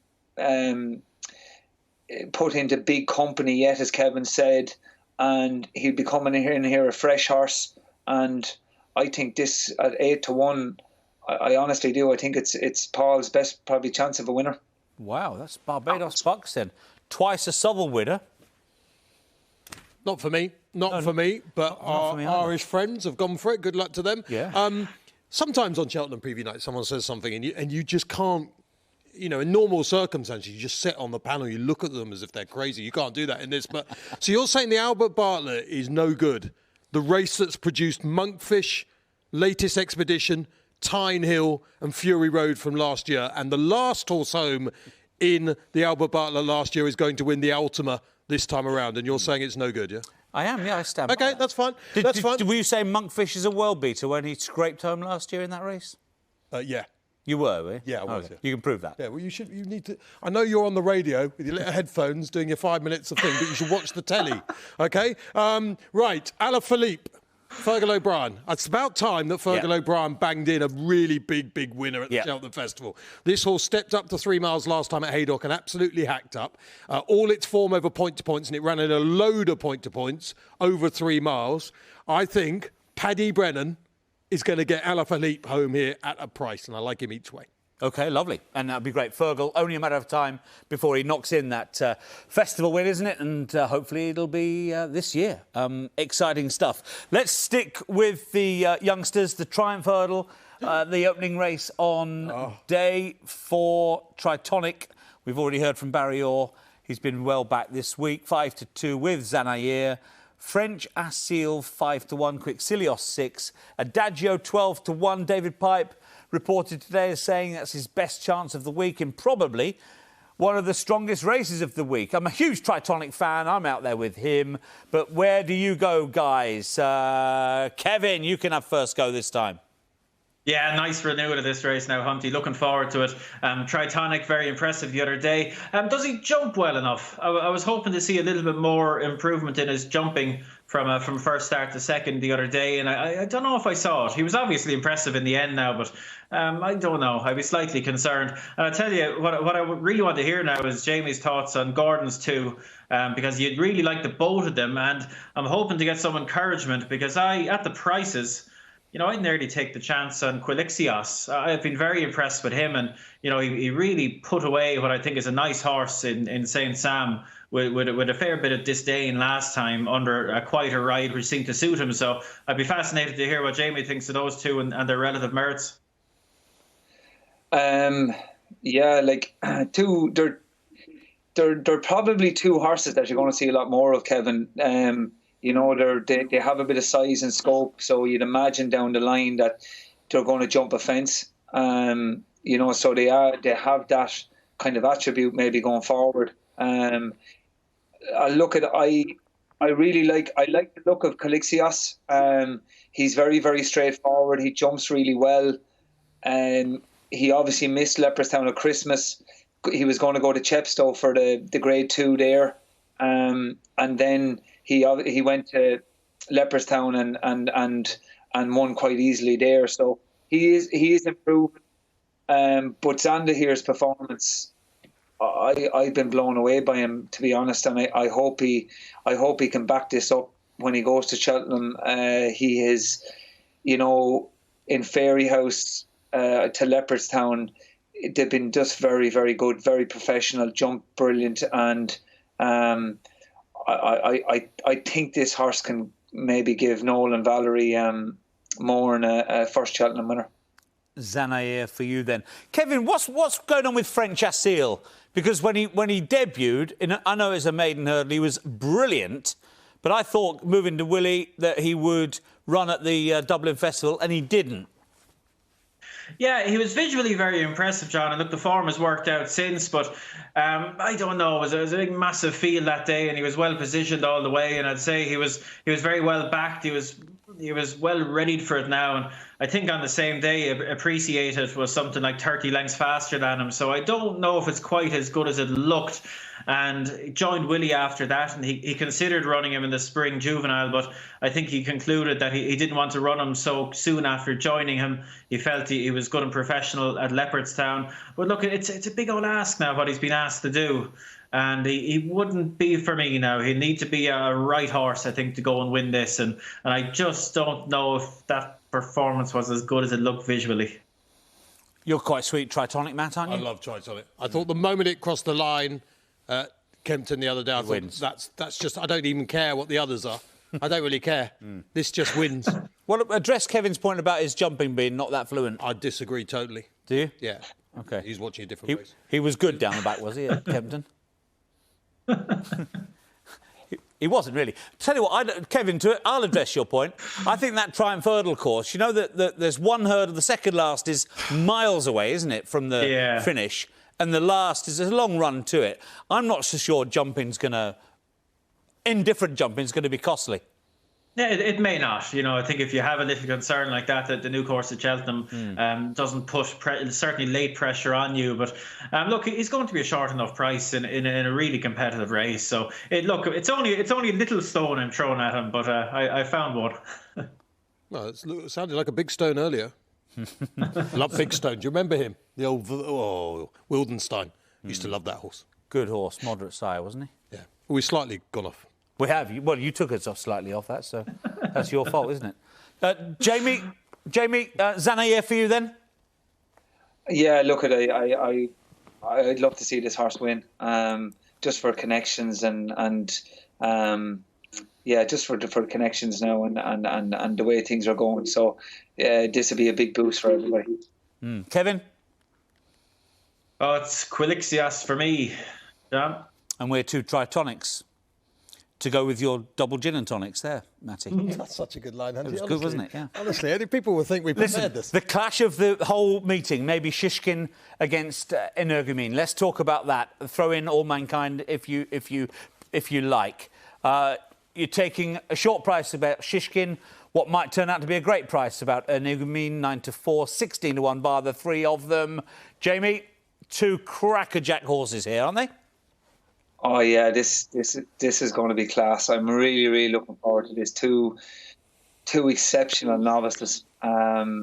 Speaker 4: put into big company yet, as Kevin said, and he'll be coming in here a fresh horse. And I think this at 8-1, I honestly do. I think it's Paul's best probably chance of a winner.
Speaker 1: Wow, that's Barbados Bucks then. Twice a Southwell winner.
Speaker 2: Not for me. Not for me, but our Irish friends have gone for it. Good luck to them.
Speaker 1: Yeah.
Speaker 2: Sometimes on Cheltenham Preview Night, someone says something and you just can't, in normal circumstances, you just sit on the panel, you look at them as if they're crazy. You can't do that in this. But so you're saying the Albert Bartlett is no good? The race that's produced Monkfish, Latest Expedition, Tyne Hill and Fury Road from last year. And the last horse home in the Albert Bartlett last year is going to win the Ultima this time around. And you're saying it's no good, yeah?
Speaker 1: I am, yeah, I stand
Speaker 2: Okay, that's fine. That's fine.
Speaker 1: Were you saying Monkfish is a world beater when he scraped home last year in that race?
Speaker 2: Yeah.
Speaker 1: You were you?
Speaker 2: Yeah, I was.
Speaker 1: Okay.
Speaker 2: Yeah.
Speaker 1: You can prove that.
Speaker 2: Yeah, well, you need to. I know you're on the radio with your little headphones doing your 5 minutes of thing, but you should watch the telly, okay? Right, Alaphilippe, Fergal O'Brien. It's about time that Fergal O'Brien banged in a really big winner at the Cheltenham Festival. This horse stepped up to 3 miles last time at Haydock and absolutely hacked up. All its form over point-to-points, and it ran in a load of point-to-points over 3 miles. I think Paddy Brennan is going to get Alaphilippe home here at a price, and I like him each way.
Speaker 1: OK, lovely. And that'd be great. Fergal, only a matter of time before he knocks in that festival win, isn't it? And hopefully it'll be this year. Exciting stuff. Let's stick with the youngsters, the Triumph Hurdle, the opening race on day 4, Tritonic. We've already heard from Barry Orr. He's been well back this week, 5-2 with Zanair. French Assil 5-1, Quixilios 6, Adagio 12-1. David Pipe reported today as saying that's his best chance of the week and probably one of the strongest races of the week. I'm a huge Tritonic fan. I'm out there with him. But where do you go, guys? Kevin, you can have first go this time.
Speaker 3: Yeah, nice renewal of this race now, Hunty. Looking forward to it. Tritonic, very impressive the other day. Does he jump well enough? I was hoping to see a little bit more improvement in his jumping from first start to second the other day, and I don't know if I saw it. He was obviously impressive in the end now, but I don't know. I'd be slightly concerned. And I'll tell you, what I really want to hear now is Jamie's thoughts on Gordon's two, because you'd really like the both of them, and I'm hoping to get some encouragement because at the prices, I'd nearly take the chance on Quilixios. I've been very impressed with him, and he really put away what I think is a nice horse in St. Sam with a fair bit of disdain last time under a quieter ride, which seemed to suit him. So I'd be fascinated to hear what Jamie thinks of those two and their relative merits.
Speaker 4: Yeah, like they're probably two horses that you're going to see a lot more of, Kevin. They have a bit of size and scope, so you'd imagine down the line that they're going to jump a fence. So they have that kind of attribute maybe going forward. I really like the look of Quilixios. He's very, very straightforward. He jumps really well. He obviously missed Leopardstown at Christmas. He was going to go to Chepstow for the Grade 2 there, and then he went to Leopardstown and won quite easily there. So he is improving. But Zandaheer's performance, I've been blown away by him, to be honest, and I hope he can back this up when he goes to Cheltenham. He is, in Fairyhouse to Leopardstown, they've been just very, very good, very professional, jump brilliant, and I think this horse can maybe give Noel and Valerie more in a first Cheltenham winner.
Speaker 1: Zanair for you then. Kevin, what's going on with French Assil? Because when he debuted, I know it's a maiden hurdle, he was brilliant, but I thought moving to Willie that he would run at the Dublin Festival, and he didn't.
Speaker 3: Yeah, he was visually very impressive, John. And look, the form has worked out since, but I don't know. It was a big, massive field that day, and he was well positioned all the way. And I'd say he was very well backed. He was well readied for it now. And I think on the same day, Appreciated was something like 30 lengths faster than him. So I don't know if it's quite as good as it looked. And he joined Willie after that, and he considered running him in the spring juvenile, but I think he concluded that he didn't want to run him so soon after joining him. He felt he was good and professional at Leopardstown. But look, it's a big old ask now what he's been asked to do. And he wouldn't be for me now. He'd need to be a right horse, I think, to go and win this. And I just don't know if that performance was as good as it looked visually.
Speaker 1: You're quite sweet Tritonic, Matt, aren't you?
Speaker 2: I love Tritonic. I thought the moment it crossed the line, Kempton the other day, I thought that's just, I don't even care what the others are. I don't really care. This just wins.
Speaker 1: Well, address Kevin's point about his jumping being not that fluent.
Speaker 2: I disagree totally.
Speaker 1: Do you?
Speaker 2: Yeah.
Speaker 1: Okay.
Speaker 2: He's watching a different race.
Speaker 1: He was good down the back, was he, at Kempton? He wasn't really. Tell you what, Kevin, I'll address your point. I think that Triumph Hurdle course, you know that there's one hurdle, the second last is miles away, isn't it, from the finish? And the last is a long run to it. I'm not so sure indifferent jumping's going to be costly.
Speaker 3: Yeah, it may not. You know, I think if you have a little concern like that the new course at Cheltenham doesn't put certainly late pressure on you. But look, he's going to be a short enough price in a really competitive race. So it's only a little stone I'm throwing at him, but I found one.
Speaker 2: Well, it sounded like a big stone earlier. Love Big Stone. Do you remember him? The old Wildenstein. Used to love that horse.
Speaker 1: Good horse, moderate sire, wasn't he?
Speaker 2: Yeah. We slightly gone off.
Speaker 1: We have. Well, you took us off slightly off that, so that's your fault, isn't it? Jamie, Zanair for you then?
Speaker 4: Yeah, look, I'd love to see this horse win, just for connections and just for connections now and the way things are going. So this will be a big boost for everybody.
Speaker 1: Kevin?
Speaker 3: Oh, it's Quilixias for me, John.
Speaker 1: And we're two Tritonics to go with your double gin and tonics there, Matty.
Speaker 2: That's such a good line, Andy.
Speaker 1: It was good, wasn't it? Yeah.
Speaker 2: Honestly, any people will think we prepared this.
Speaker 1: The clash of the whole meeting, maybe Shishkin against Energumene. Let's talk about that. Throw in All Mankind if you like. You're taking a short price about Shishkin, what might turn out to be a great price about Energumene, 9-4, 16-1 bar the three of them. Jamie, two crackerjack horses here, aren't they?
Speaker 4: Oh yeah, this is going to be class. I'm really, really looking forward to this. Two exceptional novices. Energumene,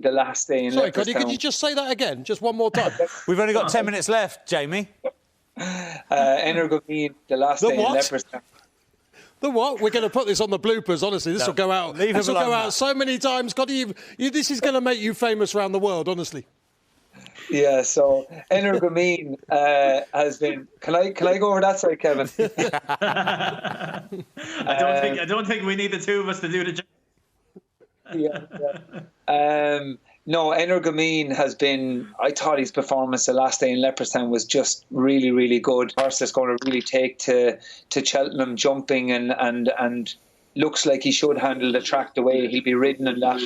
Speaker 4: the last day in
Speaker 2: Sorry, Cuddy,
Speaker 4: Leopardstown.
Speaker 2: could you just say that again? Just one more time.
Speaker 1: We've only got 10 minutes left, Jamie.
Speaker 4: Energumene, the last day in Leopardstown.
Speaker 2: The what? We're going to put this on the bloopers, honestly. This will go out. This will go out so many times. Cuddy, this is going to make you famous around the world, honestly.
Speaker 4: Yeah, so Energumene has been. Can I go over that side, Kevin?
Speaker 3: I don't think we need the two of us to do the job.
Speaker 4: No, Energumene has been. I thought his performance the last day in Leopardstown was just really, really good. Horse that's going to really take to Cheltenham jumping and looks like he should handle the track the way he'll be ridden in that.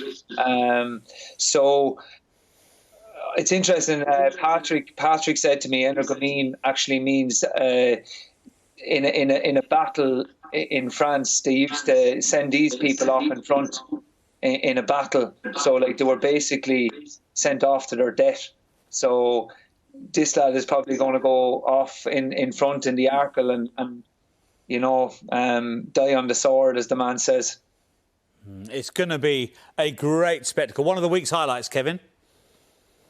Speaker 4: So. It's interesting. Patrick said to me, Energumene actually means in a battle in France, they used to send these people off in front in a battle. So like they were basically sent off to their death. So this lad is probably going to go off in front in the Arkle and die on the sword, as the man says.
Speaker 1: It's going to be a great spectacle. One of the week's highlights, Kevin.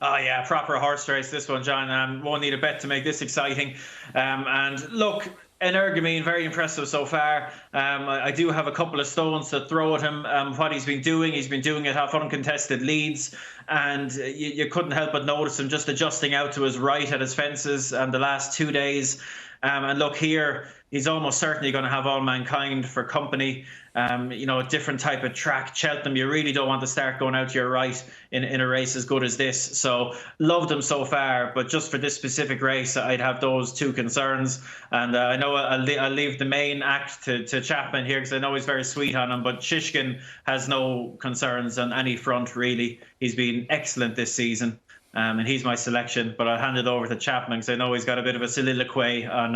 Speaker 3: Oh, yeah, proper horse race, this one, John. Won't need a bet to make this exciting. And look, Energumene, very impressive so far. I do have a couple of stones to throw at him. What he's been doing it off uncontested leads. And you couldn't help but notice him just adjusting out to his right at his fences the last 2 days. And look here, he's almost certainly going to have All Mankind for company. A different type of track. Cheltenham, you really don't want to start going out to your right in a race as good as this. So loved him so far, but just for this specific race, I'd have those two concerns. And I know I'll leave the main act to Chapman here, because I know he's very sweet on him, but Shishkin has no concerns on any front, really. He's been excellent this season. And he's my selection, but I'll hand it over to Chapman, because I know he's got a bit of a soliloquy on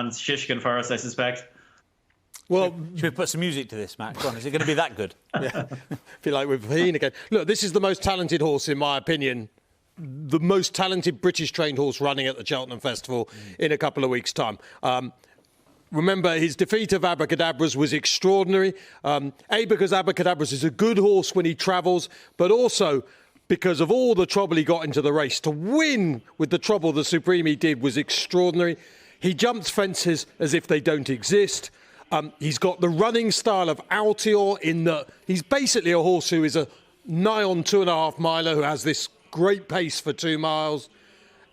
Speaker 3: Shishkin for us, I suspect.
Speaker 2: Well,
Speaker 1: should we put some music to this, Matt? Go on, is it going to be that good?
Speaker 2: Yeah. I feel like we're Faheen again. Look, this is the most talented horse, in my opinion, the most talented British trained horse running at the Cheltenham Festival in a couple of weeks' time. Remember, his defeat of Abracadabras was extraordinary. Because Abracadabras is a good horse when he travels, but also because of all the trouble he got into the race. To win with the trouble the Supreme he did was extraordinary. He jumps fences as if they don't exist. He's got the running style of Altior in that he's basically a horse who is a nigh on 2.5 miler who has this great pace for 2 miles.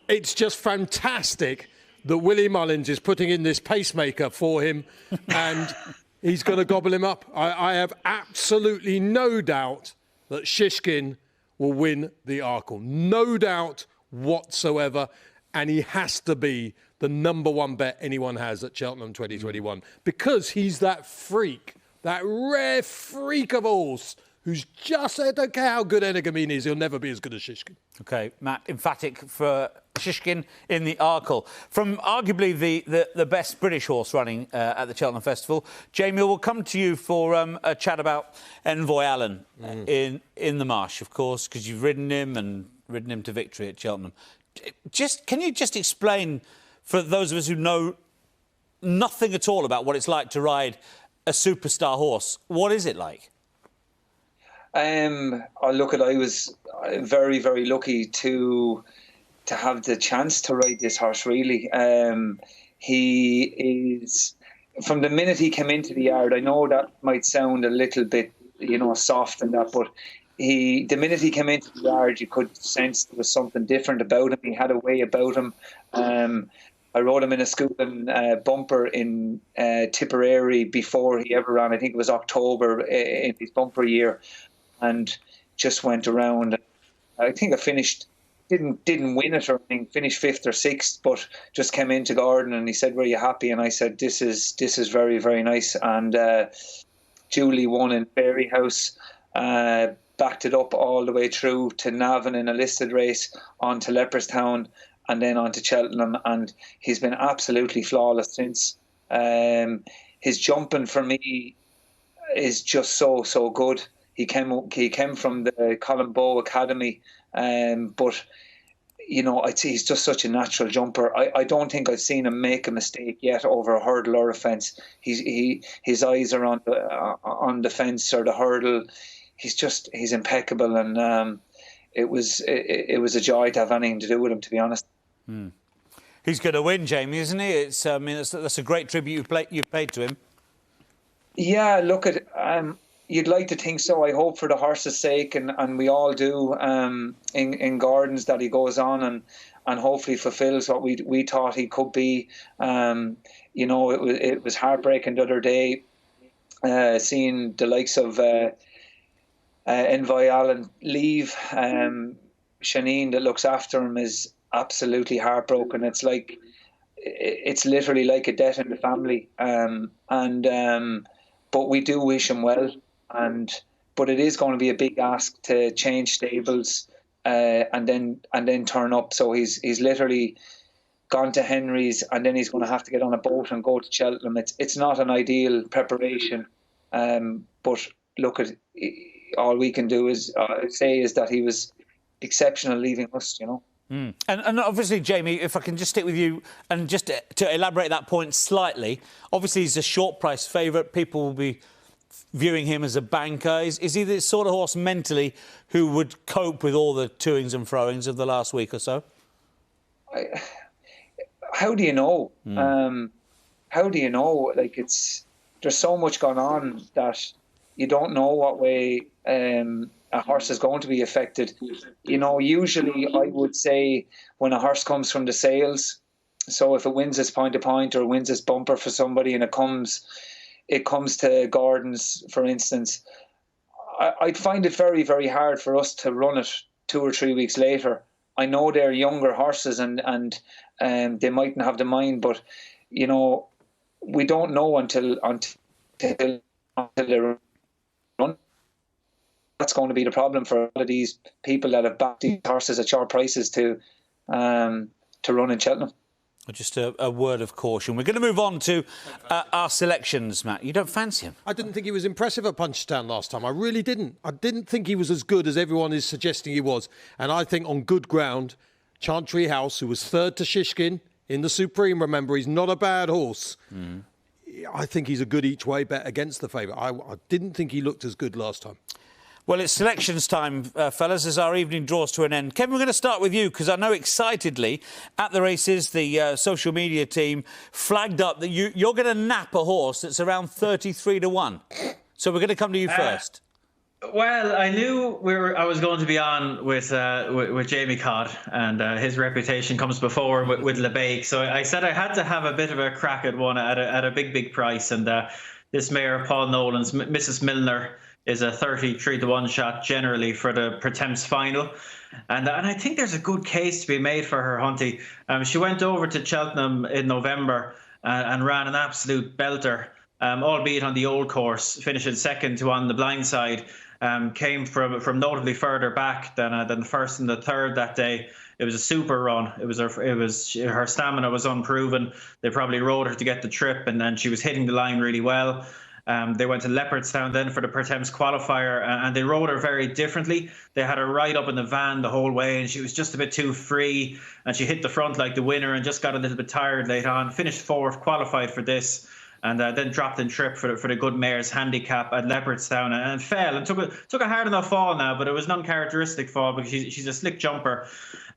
Speaker 2: It's just fantastic that Willie Mullins is putting in this pacemaker for him and he's going to gobble him up. I have absolutely no doubt that Shishkin will win the Arkle. No doubt whatsoever. And he has to be the number one bet anyone has at Cheltenham 2021 because he's that freak, that rare freak of horse who's just, I don't care how good Energamine is, he'll never be as good as Shishkin.
Speaker 1: OK, Matt, emphatic for Shishkin in the Arkle. From arguably the best British horse running at the Cheltenham Festival, Jamie, we'll come to you for a chat about Envoy Allen in the Marsh, of course, because you've ridden him to victory at Cheltenham. Can you just explain, for those of us who know nothing at all about what it's like to ride a superstar horse, what is it like?
Speaker 4: I was very, very lucky to have the chance to ride this horse, really. He is, from the minute he came into the yard, I know that might sound a little bit, soft and that, but the minute he came into the yard, you could sense there was something different about him. He had a way about him. I rode him in a schooling bumper in Tipperary before he ever ran. I think it was October in his bumper year, and just went around. I think I finished, didn't win it or anything, finished 5th or 6th, but just came into Gordon and he said, "Were you happy?" And I said, "This is very, very nice." And Julie won in Fairy House. Backed it up all the way through to Navan in a listed race, on to Leopardstown, and then on to Cheltenham, and he's been absolutely flawless since. His jumping for me is just so good. He came from the Colombo Academy, but he's just such a natural jumper. I don't think I've seen him make a mistake yet over a hurdle or a fence. His eyes are on the fence or the hurdle. He's impeccable, and it was a joy to have anything to do with him, to be honest.
Speaker 1: He's going to win, Jamie, isn't he? That's a great tribute you've paid to him. Yeah,
Speaker 4: look at you'd like to think so. I hope for the horse's sake, and we all do. In Gordon's, that he goes on and hopefully fulfills what we thought he could be. It was heartbreaking the other day seeing the likes of Envoy Allen leave. Shanine, that looks after him, is absolutely heartbroken. It's literally like a death in the family. But we do wish him well. But it is going to be a big ask to change stables and then turn up. So he's literally gone to Henry's, and then he's going to have to get on a boat and go to Cheltenham. It's not an ideal preparation. But look at. All we can do is say is that he was exceptional leaving us,
Speaker 1: And obviously, Jamie, if I can just stick with you and just to elaborate that point slightly, obviously he's a short price favourite. People will be viewing him as a banker. Is he the sort of horse mentally who would cope with all the toings and froings of the last week or so?
Speaker 4: How do you know? How do you know? There's so much going on that you don't know what way a horse is going to be affected. Usually I would say when a horse comes from the sales, So if it wins its point to point or wins its bumper for somebody, and it comes to Gordon's, for instance, I'd find it very, very hard for us to run it 2 or 3 weeks later. I know they're younger horses and they mightn't have the mind, but you know, we don't know until they run. That's going to be the problem for all of these people that have backed these horses at short prices to run in Cheltenham.
Speaker 1: Just a word of caution. We're going to move on to our selections, Matt. You don't fancy him?
Speaker 2: I didn't think he was impressive at Punchestown last time. I really didn't. I didn't think he was as good as everyone is suggesting he was. And I think on good ground, Chantry House, who was third to Shishkin in the Supreme, remember, he's not a bad horse. Mm. I think he's a good each-way bet against the favourite. I didn't think he looked as good last time.
Speaker 1: Well, it's selections time, fellas, as our evening draws to an end. Kevin, we're going to start with you, because I know excitedly at the races, the social media team flagged up that you're going to nap a horse that's around 33 to 1. So we're going to come to you first.
Speaker 3: Well, I knew I was going to be on with Jamie Codd, and his reputation comes before with LeBake. So I said I had to have a bit of a crack at one at a big price. And this mare, Paul Nolan's Mrs. Milner, is a 33 to 1 shot generally for the Pertemps final. And I think there's a good case to be made for her, Hunty. She went over to Cheltenham in November and ran an absolute belter, albeit on the old course, finishing second to on the blind side. Came from notably further back than the first and the third that day. It was a super run. Her stamina was unproven. They probably rode her to get the trip, and then she was hitting the line really well. They went to Leopardstown then for the Pertemps qualifier, and they rode her very differently. They had her right up in the van the whole way, and she was just a bit too free, and she hit the front like the winner and just got a little bit tired late on. Finished fourth, qualified for this, and then dropped in trip for the good mare's handicap at Leopardstown and fell and took a hard enough fall now, but it was an uncharacteristic fall because she's a slick jumper.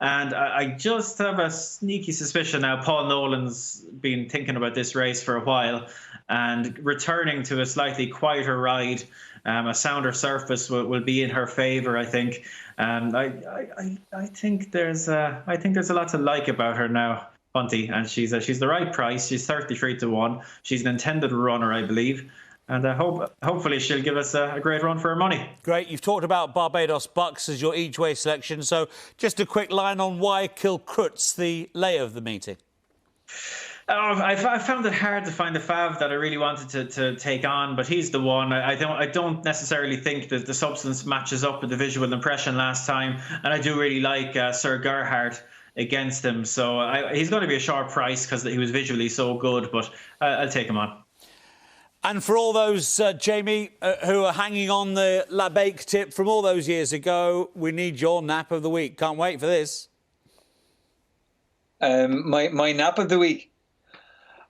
Speaker 3: And I just have a sneaky suspicion now Paul Nolan's been thinking about this race for a while, and returning to a slightly quieter ride, a sounder surface will be in her favour, I think. I think there's a lot to like about her now, Hunty, and she's the right price. She's 33 to 1. She's an intended runner, I believe. And hopefully she'll give us a great run for her money. Great.
Speaker 1: You've talked about Barbados Bucks as your each-way selection. So just a quick line on why Kilcrut's the lay of the meeting.
Speaker 3: I found it hard to find a fav that I really wanted to take on, but he's the one. I don't necessarily think that the substance matches up with the visual impression last time, and I do really like Sir Gerhard against him. So he's going to be a sharp price because he was visually so good, but I'll take him on.
Speaker 1: And for all those, Jamie, who are hanging on the LeBake tip from all those years ago, we need your nap of the week. Can't wait for this.
Speaker 4: My nap of the week.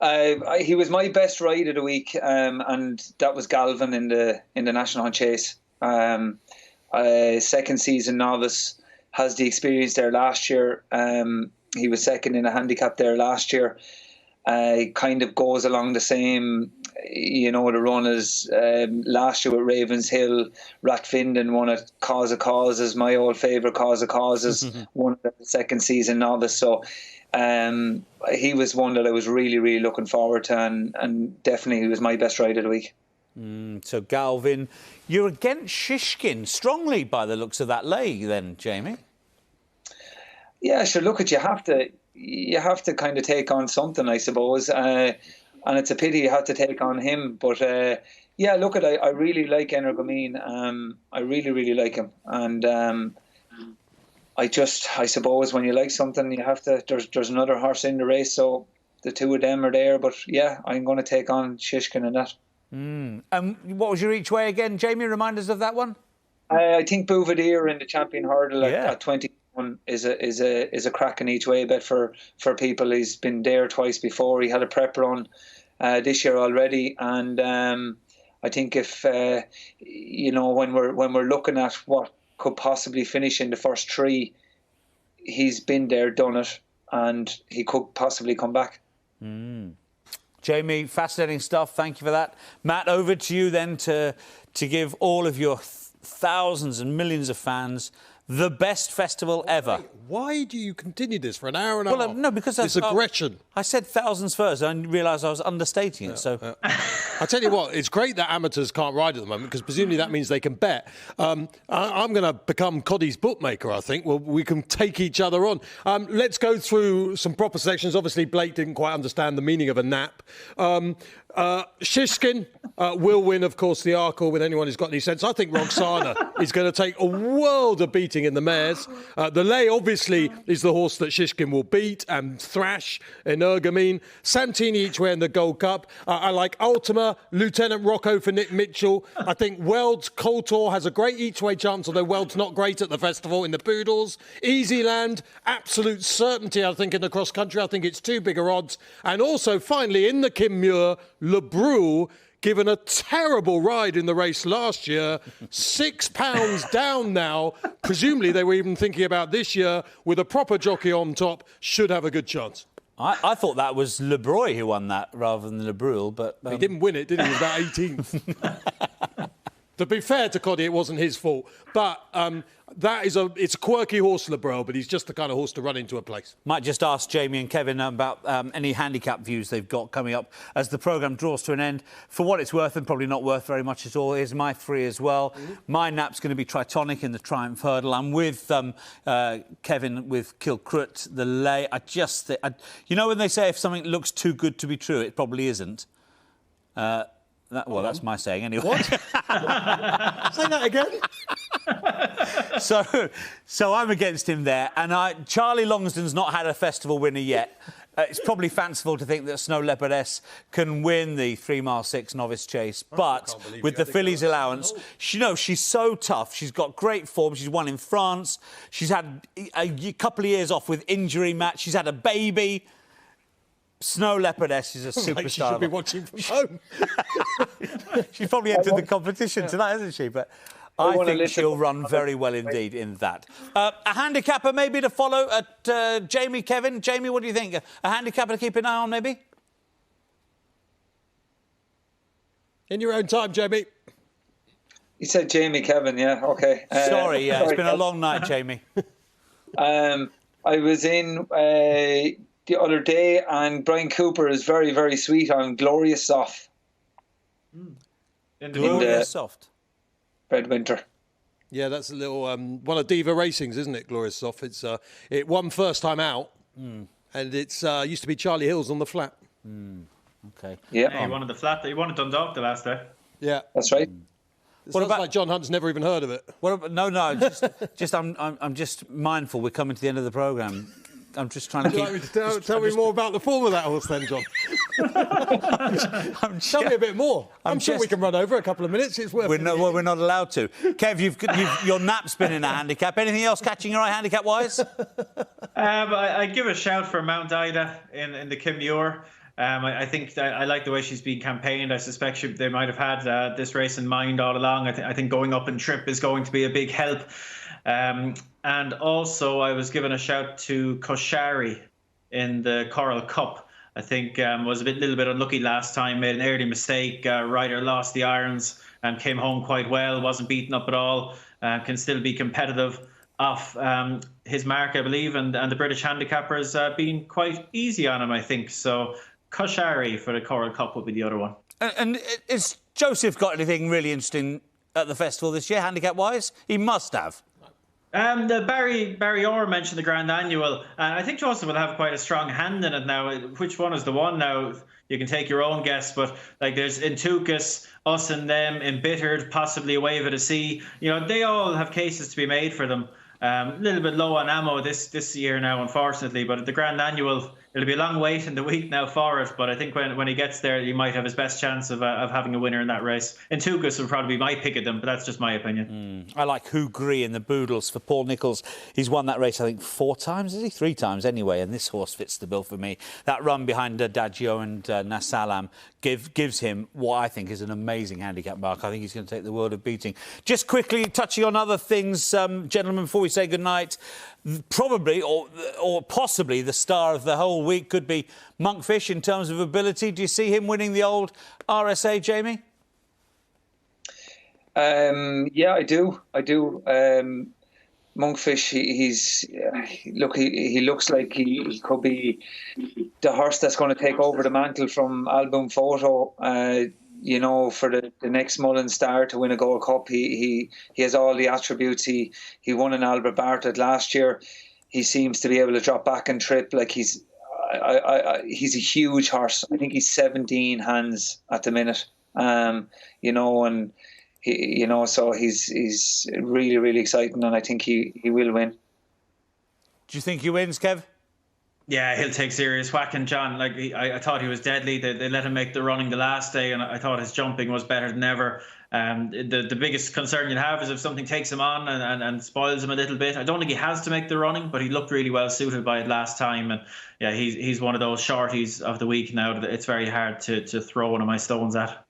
Speaker 4: He was my best ride of the week, and that was Galvin in the National Hunt Chase. Second season novice, has the experience there last year. He was second in a handicap there last year. Kind of goes along the same, the run as last year with Ravenshill. Rathfinden won at Cause of Causes, my old favourite Cause of Causes, won the second season novice. So he was one that I was really, really looking forward to, and definitely he was my best ride of the week.
Speaker 1: So Galvin, you're against Shishkin strongly by the looks of that lay then, Jamie.
Speaker 4: Yeah, sure. Look, you have to kind of take on something, I suppose, and it's a pity you have to take on him. But yeah, look, I really like Energumene. I really, really like him, and I suppose when you like something, you have to. There's another horse in the race, so the two of them are there. But yeah, I'm going to take on Shishkin in that.
Speaker 1: What was your each way again, Jamie? Remind us of that one.
Speaker 4: I think Bouvier in the Champion Hurdle at 21 is a cracking each way bet for people. He's been there twice before. He had a prep run this year already, and I think if when we're looking at what could possibly finish in the first three, he's been there, done it, and he could possibly come back.
Speaker 1: Jamie, fascinating stuff. Thank you for that. Matt, over to you then to give all of your thousands and millions of fans the best festival ever.
Speaker 2: Why do you continue this for an hour and a half?
Speaker 1: Well, no, because
Speaker 2: it's aggression.
Speaker 1: I said thousands first, and I realised I was understating it. So,
Speaker 2: I tell you what, it's great that amateurs can't ride at the moment because presumably that means they can bet. I'm going to become Coddy's bookmaker. I think. Well, we can take each other on. Let's go through some proper sections. Obviously, Blake didn't quite understand the meaning of a nap. Shishkin will win, of course, the Arkle with anyone who's got any sense. I think Roxana is going to take a world of beating in the mares. The Lay, obviously, is the horse that Shishkin will beat and thrash in Ergamine. Santini each way in the Gold Cup. I like Ultima, Lieutenant Rocco for Nick Mitchell. I think Weld's Coltor has a great each way chance, although Weld's not great at the festival in the Poodles. Easyland, absolute certainty, I think, in the cross country. I think it's too bigger odds. And also, finally, in the Kim Muir, Le Brule, given a terrible ride in the race last year, £6 down now. Presumably they were even thinking about this year with a proper jockey on top, should have a good chance.
Speaker 1: I thought that was Le Breuil who won that rather than Le Brule, but...
Speaker 2: He didn't win it, did he? He was about 18th. To be fair to Coddy, it wasn't his fault. But it's a quirky horse, Le Breuil, but he's just the kind of horse to run into a place.
Speaker 1: Might just ask Jamie and Kevin about any handicap views they've got coming up as the programme draws to an end. For what it's worth, and probably not worth very much at all, here's my three as well. My nap's going to be Tritonic in the Triumph Hurdle. I'm with Kevin with Kilcrut, the Lay. I just think... you know when they say if something looks too good to be true, it probably isn't? That's my saying anyway.
Speaker 2: What? Say that again.
Speaker 1: So I'm against him there. And Charlie Longsdon's not had a festival winner yet. It's probably fanciful to think that Snow Leopardess can win the 3 mile 6 novice chase. But with the fillies allowance, she's so tough. She's got great form. She's won in France. She's had a couple of years off with injury, Matt. She's had a baby. Snow Leopardess is a superstar.
Speaker 2: Like she should be watching from home.
Speaker 1: She's probably entered the competition tonight, hasn't she? But I think she'll run very well indeed in that. A handicapper maybe to follow at Jamie, Kevin. Jamie, what do you think? A handicapper to keep an eye on, maybe?
Speaker 2: In your own time, Jamie.
Speaker 4: You said Jamie, Kevin, yeah, OK.
Speaker 1: Sorry, yeah, it's been a long night, Jamie.
Speaker 4: I was in... the other day, and Brian Cooper is very, very sweet on Glorious Soft.
Speaker 1: Glorious Soft.
Speaker 4: Red Winter.
Speaker 2: Yeah, that's a little one of Diva Racing's, isn't it? Glorious Soft. It won first time out, and it's used to be Charlie Hills on the flat.
Speaker 1: OK.
Speaker 3: Yeah, he wanted the flat. He wanted Dundalk the last day.
Speaker 2: Yeah,
Speaker 4: that's right.
Speaker 2: What about like John Hunt's never even heard of it?
Speaker 1: I'm just mindful. We're coming to the end of the programme. I'm just trying to keep...
Speaker 2: Tell me more about the form of that horse then, John. Tell me a bit more. I'm sure we can run over a couple of minutes. It's worth it.
Speaker 1: We're not allowed to. Kev, your nap's been in a handicap. Anything else catching your eye handicap-wise?
Speaker 3: I'd give a shout for Mount Ida in the Kim Muir. I think I like the way she's been campaigned. I suspect they might have had this race in mind all along. I think going up in trip is going to be a big help. And also, I was given a shout to Koshari in the Coral Cup. I think was a little bit unlucky last time, made an early mistake. Ryder lost the irons and came home quite well, wasn't beaten up at all, can still be competitive off his mark, I believe. And the British handicappers been quite easy on him, I think. So Koshari for the Coral Cup would be the other one.
Speaker 1: And is Joseph got anything really interesting at the festival this year, handicap-wise? He must have.
Speaker 3: The Barry Orr mentioned the Grand Annual, and I think Joseph will have quite a strong hand in it now. Which one is the one now? You can take your own guess, but like there's Intukas, Us and Them, Embittered, possibly A Wave of the Sea. They all have cases to be made for them. A little bit low on ammo this year now, unfortunately, but at the Grand Annual, it'll be a long wait in the week now for it, but I think when he gets there, he might have his best chance of having a winner in that race. And Tukas would probably be my pick of them, but that's just my opinion.
Speaker 1: I like Hooghri in the Boodles for Paul Nicholls. He's won that race, I think, 4 times, is he? 3 times anyway, and this horse fits the bill for me. That run behind Adagio and Nasalam gives him what I think is an amazing handicap mark. I think he's going to take the world of beating. Just quickly touching on other things, gentlemen, before we say goodnight, probably or possibly the star of the whole week could be Monkfish in terms of ability. Do you see him winning the old RSA, Jamie?
Speaker 4: Yeah, I do. Monkfish, he looks like he could be the horse that's going to take over the mantle from Album Photo. For the next Mullen Star to win a Gold Cup. He has all the attributes. He won an Albert Bartlett last year. He seems to be able to drop back and trip. Like he's a huge horse. I think he's 17 hands at the minute. And so he's really, really exciting, and I think he will win.
Speaker 1: Do you think he wins, Kev?
Speaker 3: Yeah, he'll take serious whacking, John. Like I thought he was deadly. They let him make the running the last day, and I thought his jumping was better than ever. The biggest concern you'd have is if something takes him on and spoils him a little bit. I don't think he has to make the running, but he looked really well suited by it last time. And yeah, he's one of those shorties of the week now that it's very hard to throw one of my stones at.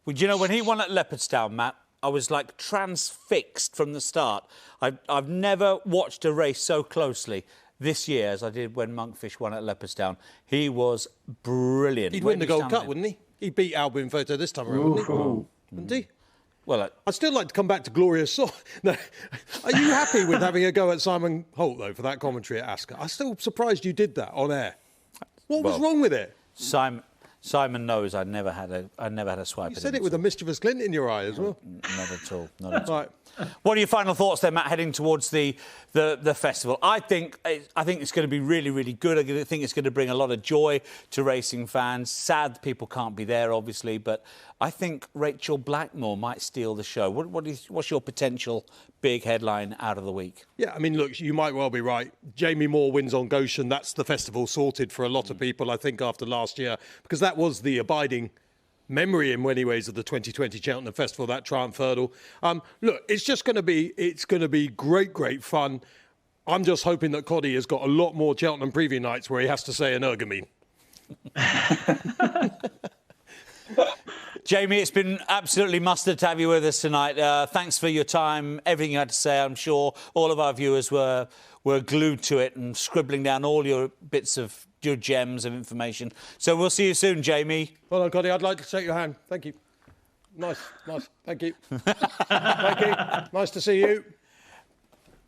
Speaker 1: Well, you know, when he won at Leopardstown, Matt, I was like transfixed from the start. I've never watched a race so closely this year as I did when Monkfish won at Leopardstown. He was brilliant.
Speaker 2: He'd win the Gold Cup, wouldn't he? He'd beat Album Photo this time around, wouldn't he? Well, I'd still like to come back to Glorious Soul. No. Are you happy with having a go at Simon Holt, though, for that commentary at Ascot? I'm still surprised you did that on air. What was wrong with it?
Speaker 1: Simon knows I never had a swipe.
Speaker 2: You said it with a mischievous glint in your eye as well.
Speaker 1: Not at all. Not at all.
Speaker 2: Right.
Speaker 1: What are your final thoughts then, Matt, heading towards the festival? I think it's going to be really, really good. I think it's going to bring a lot of joy to racing fans. Sad people can't be there, obviously, but I think Rachel Blackmore might steal the show. What's your potential big headline out of the week?
Speaker 2: Yeah, I mean, look, you might well be right. Jamie Moore wins on Goshen. That's the festival sorted for a lot of people, I think, after last year, because that was the abiding memory in many ways of the 2020 Cheltenham Festival, that Triumph Hurdle. Look, it's going to be great fun. I'm just hoping that Coddy has got a lot more Cheltenham preview nights where he has to say energumene.
Speaker 1: Jamie, it's been absolutely mustard to have you with us tonight. Thanks for your time, everything you had to say. I'm sure all of our viewers were glued to it and scribbling down all your bits of your gems of information. So we'll see you soon, Jamie.
Speaker 2: Well done, Coddy. I'd like to shake your hand. Thank you. Nice. Thank you. Thank you. Nice to see you.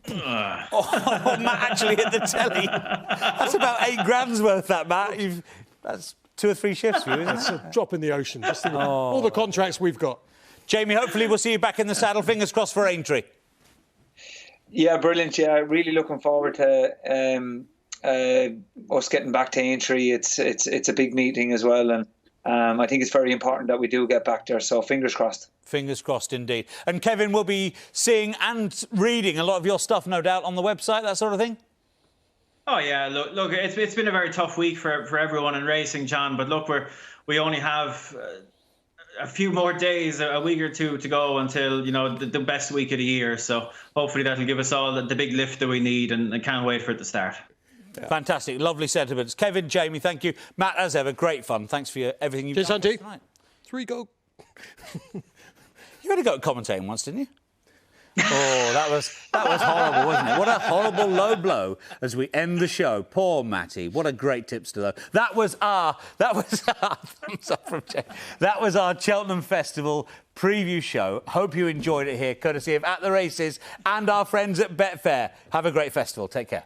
Speaker 1: Matt actually hit the telly. That's about £8 worth, that, Matt. That's 2 or 3 shifts for you, isn't it?
Speaker 2: It's a drop in the ocean. Just all the contracts we've got.
Speaker 1: Jamie, hopefully we'll see you back in the saddle. Fingers crossed for Aintree.
Speaker 4: Yeah, brilliant. Yeah, really looking forward to us getting back to Aintree. It's a big meeting as well, and I think it's very important that we do get back there. So fingers crossed. Fingers crossed indeed. And Kevin will be seeing and reading a lot of your stuff, no doubt, on the website, that sort of thing.
Speaker 3: Oh yeah, look, it's been a very tough week for everyone in racing, John. But look, we only have a few more days, a week or two to go until the best week of the year. So hopefully that'll give us all the big lift that we need, and I can't wait for it to start. Yeah. Fantastic, lovely sentiments. Kevin, Jamie, thank you. Matt, as ever, great fun. Thanks for everything you've done tonight. 3 go. You had a go at commentating once, didn't you? Oh, that was horrible, wasn't it? What a horrible low blow as we end the show. Poor Matty. What a great tipster, though. That was our thumbs up from Jay. That was our Cheltenham Festival preview show. Hope you enjoyed it here, courtesy of At the Races and our friends at Betfair. Have a great festival. Take care.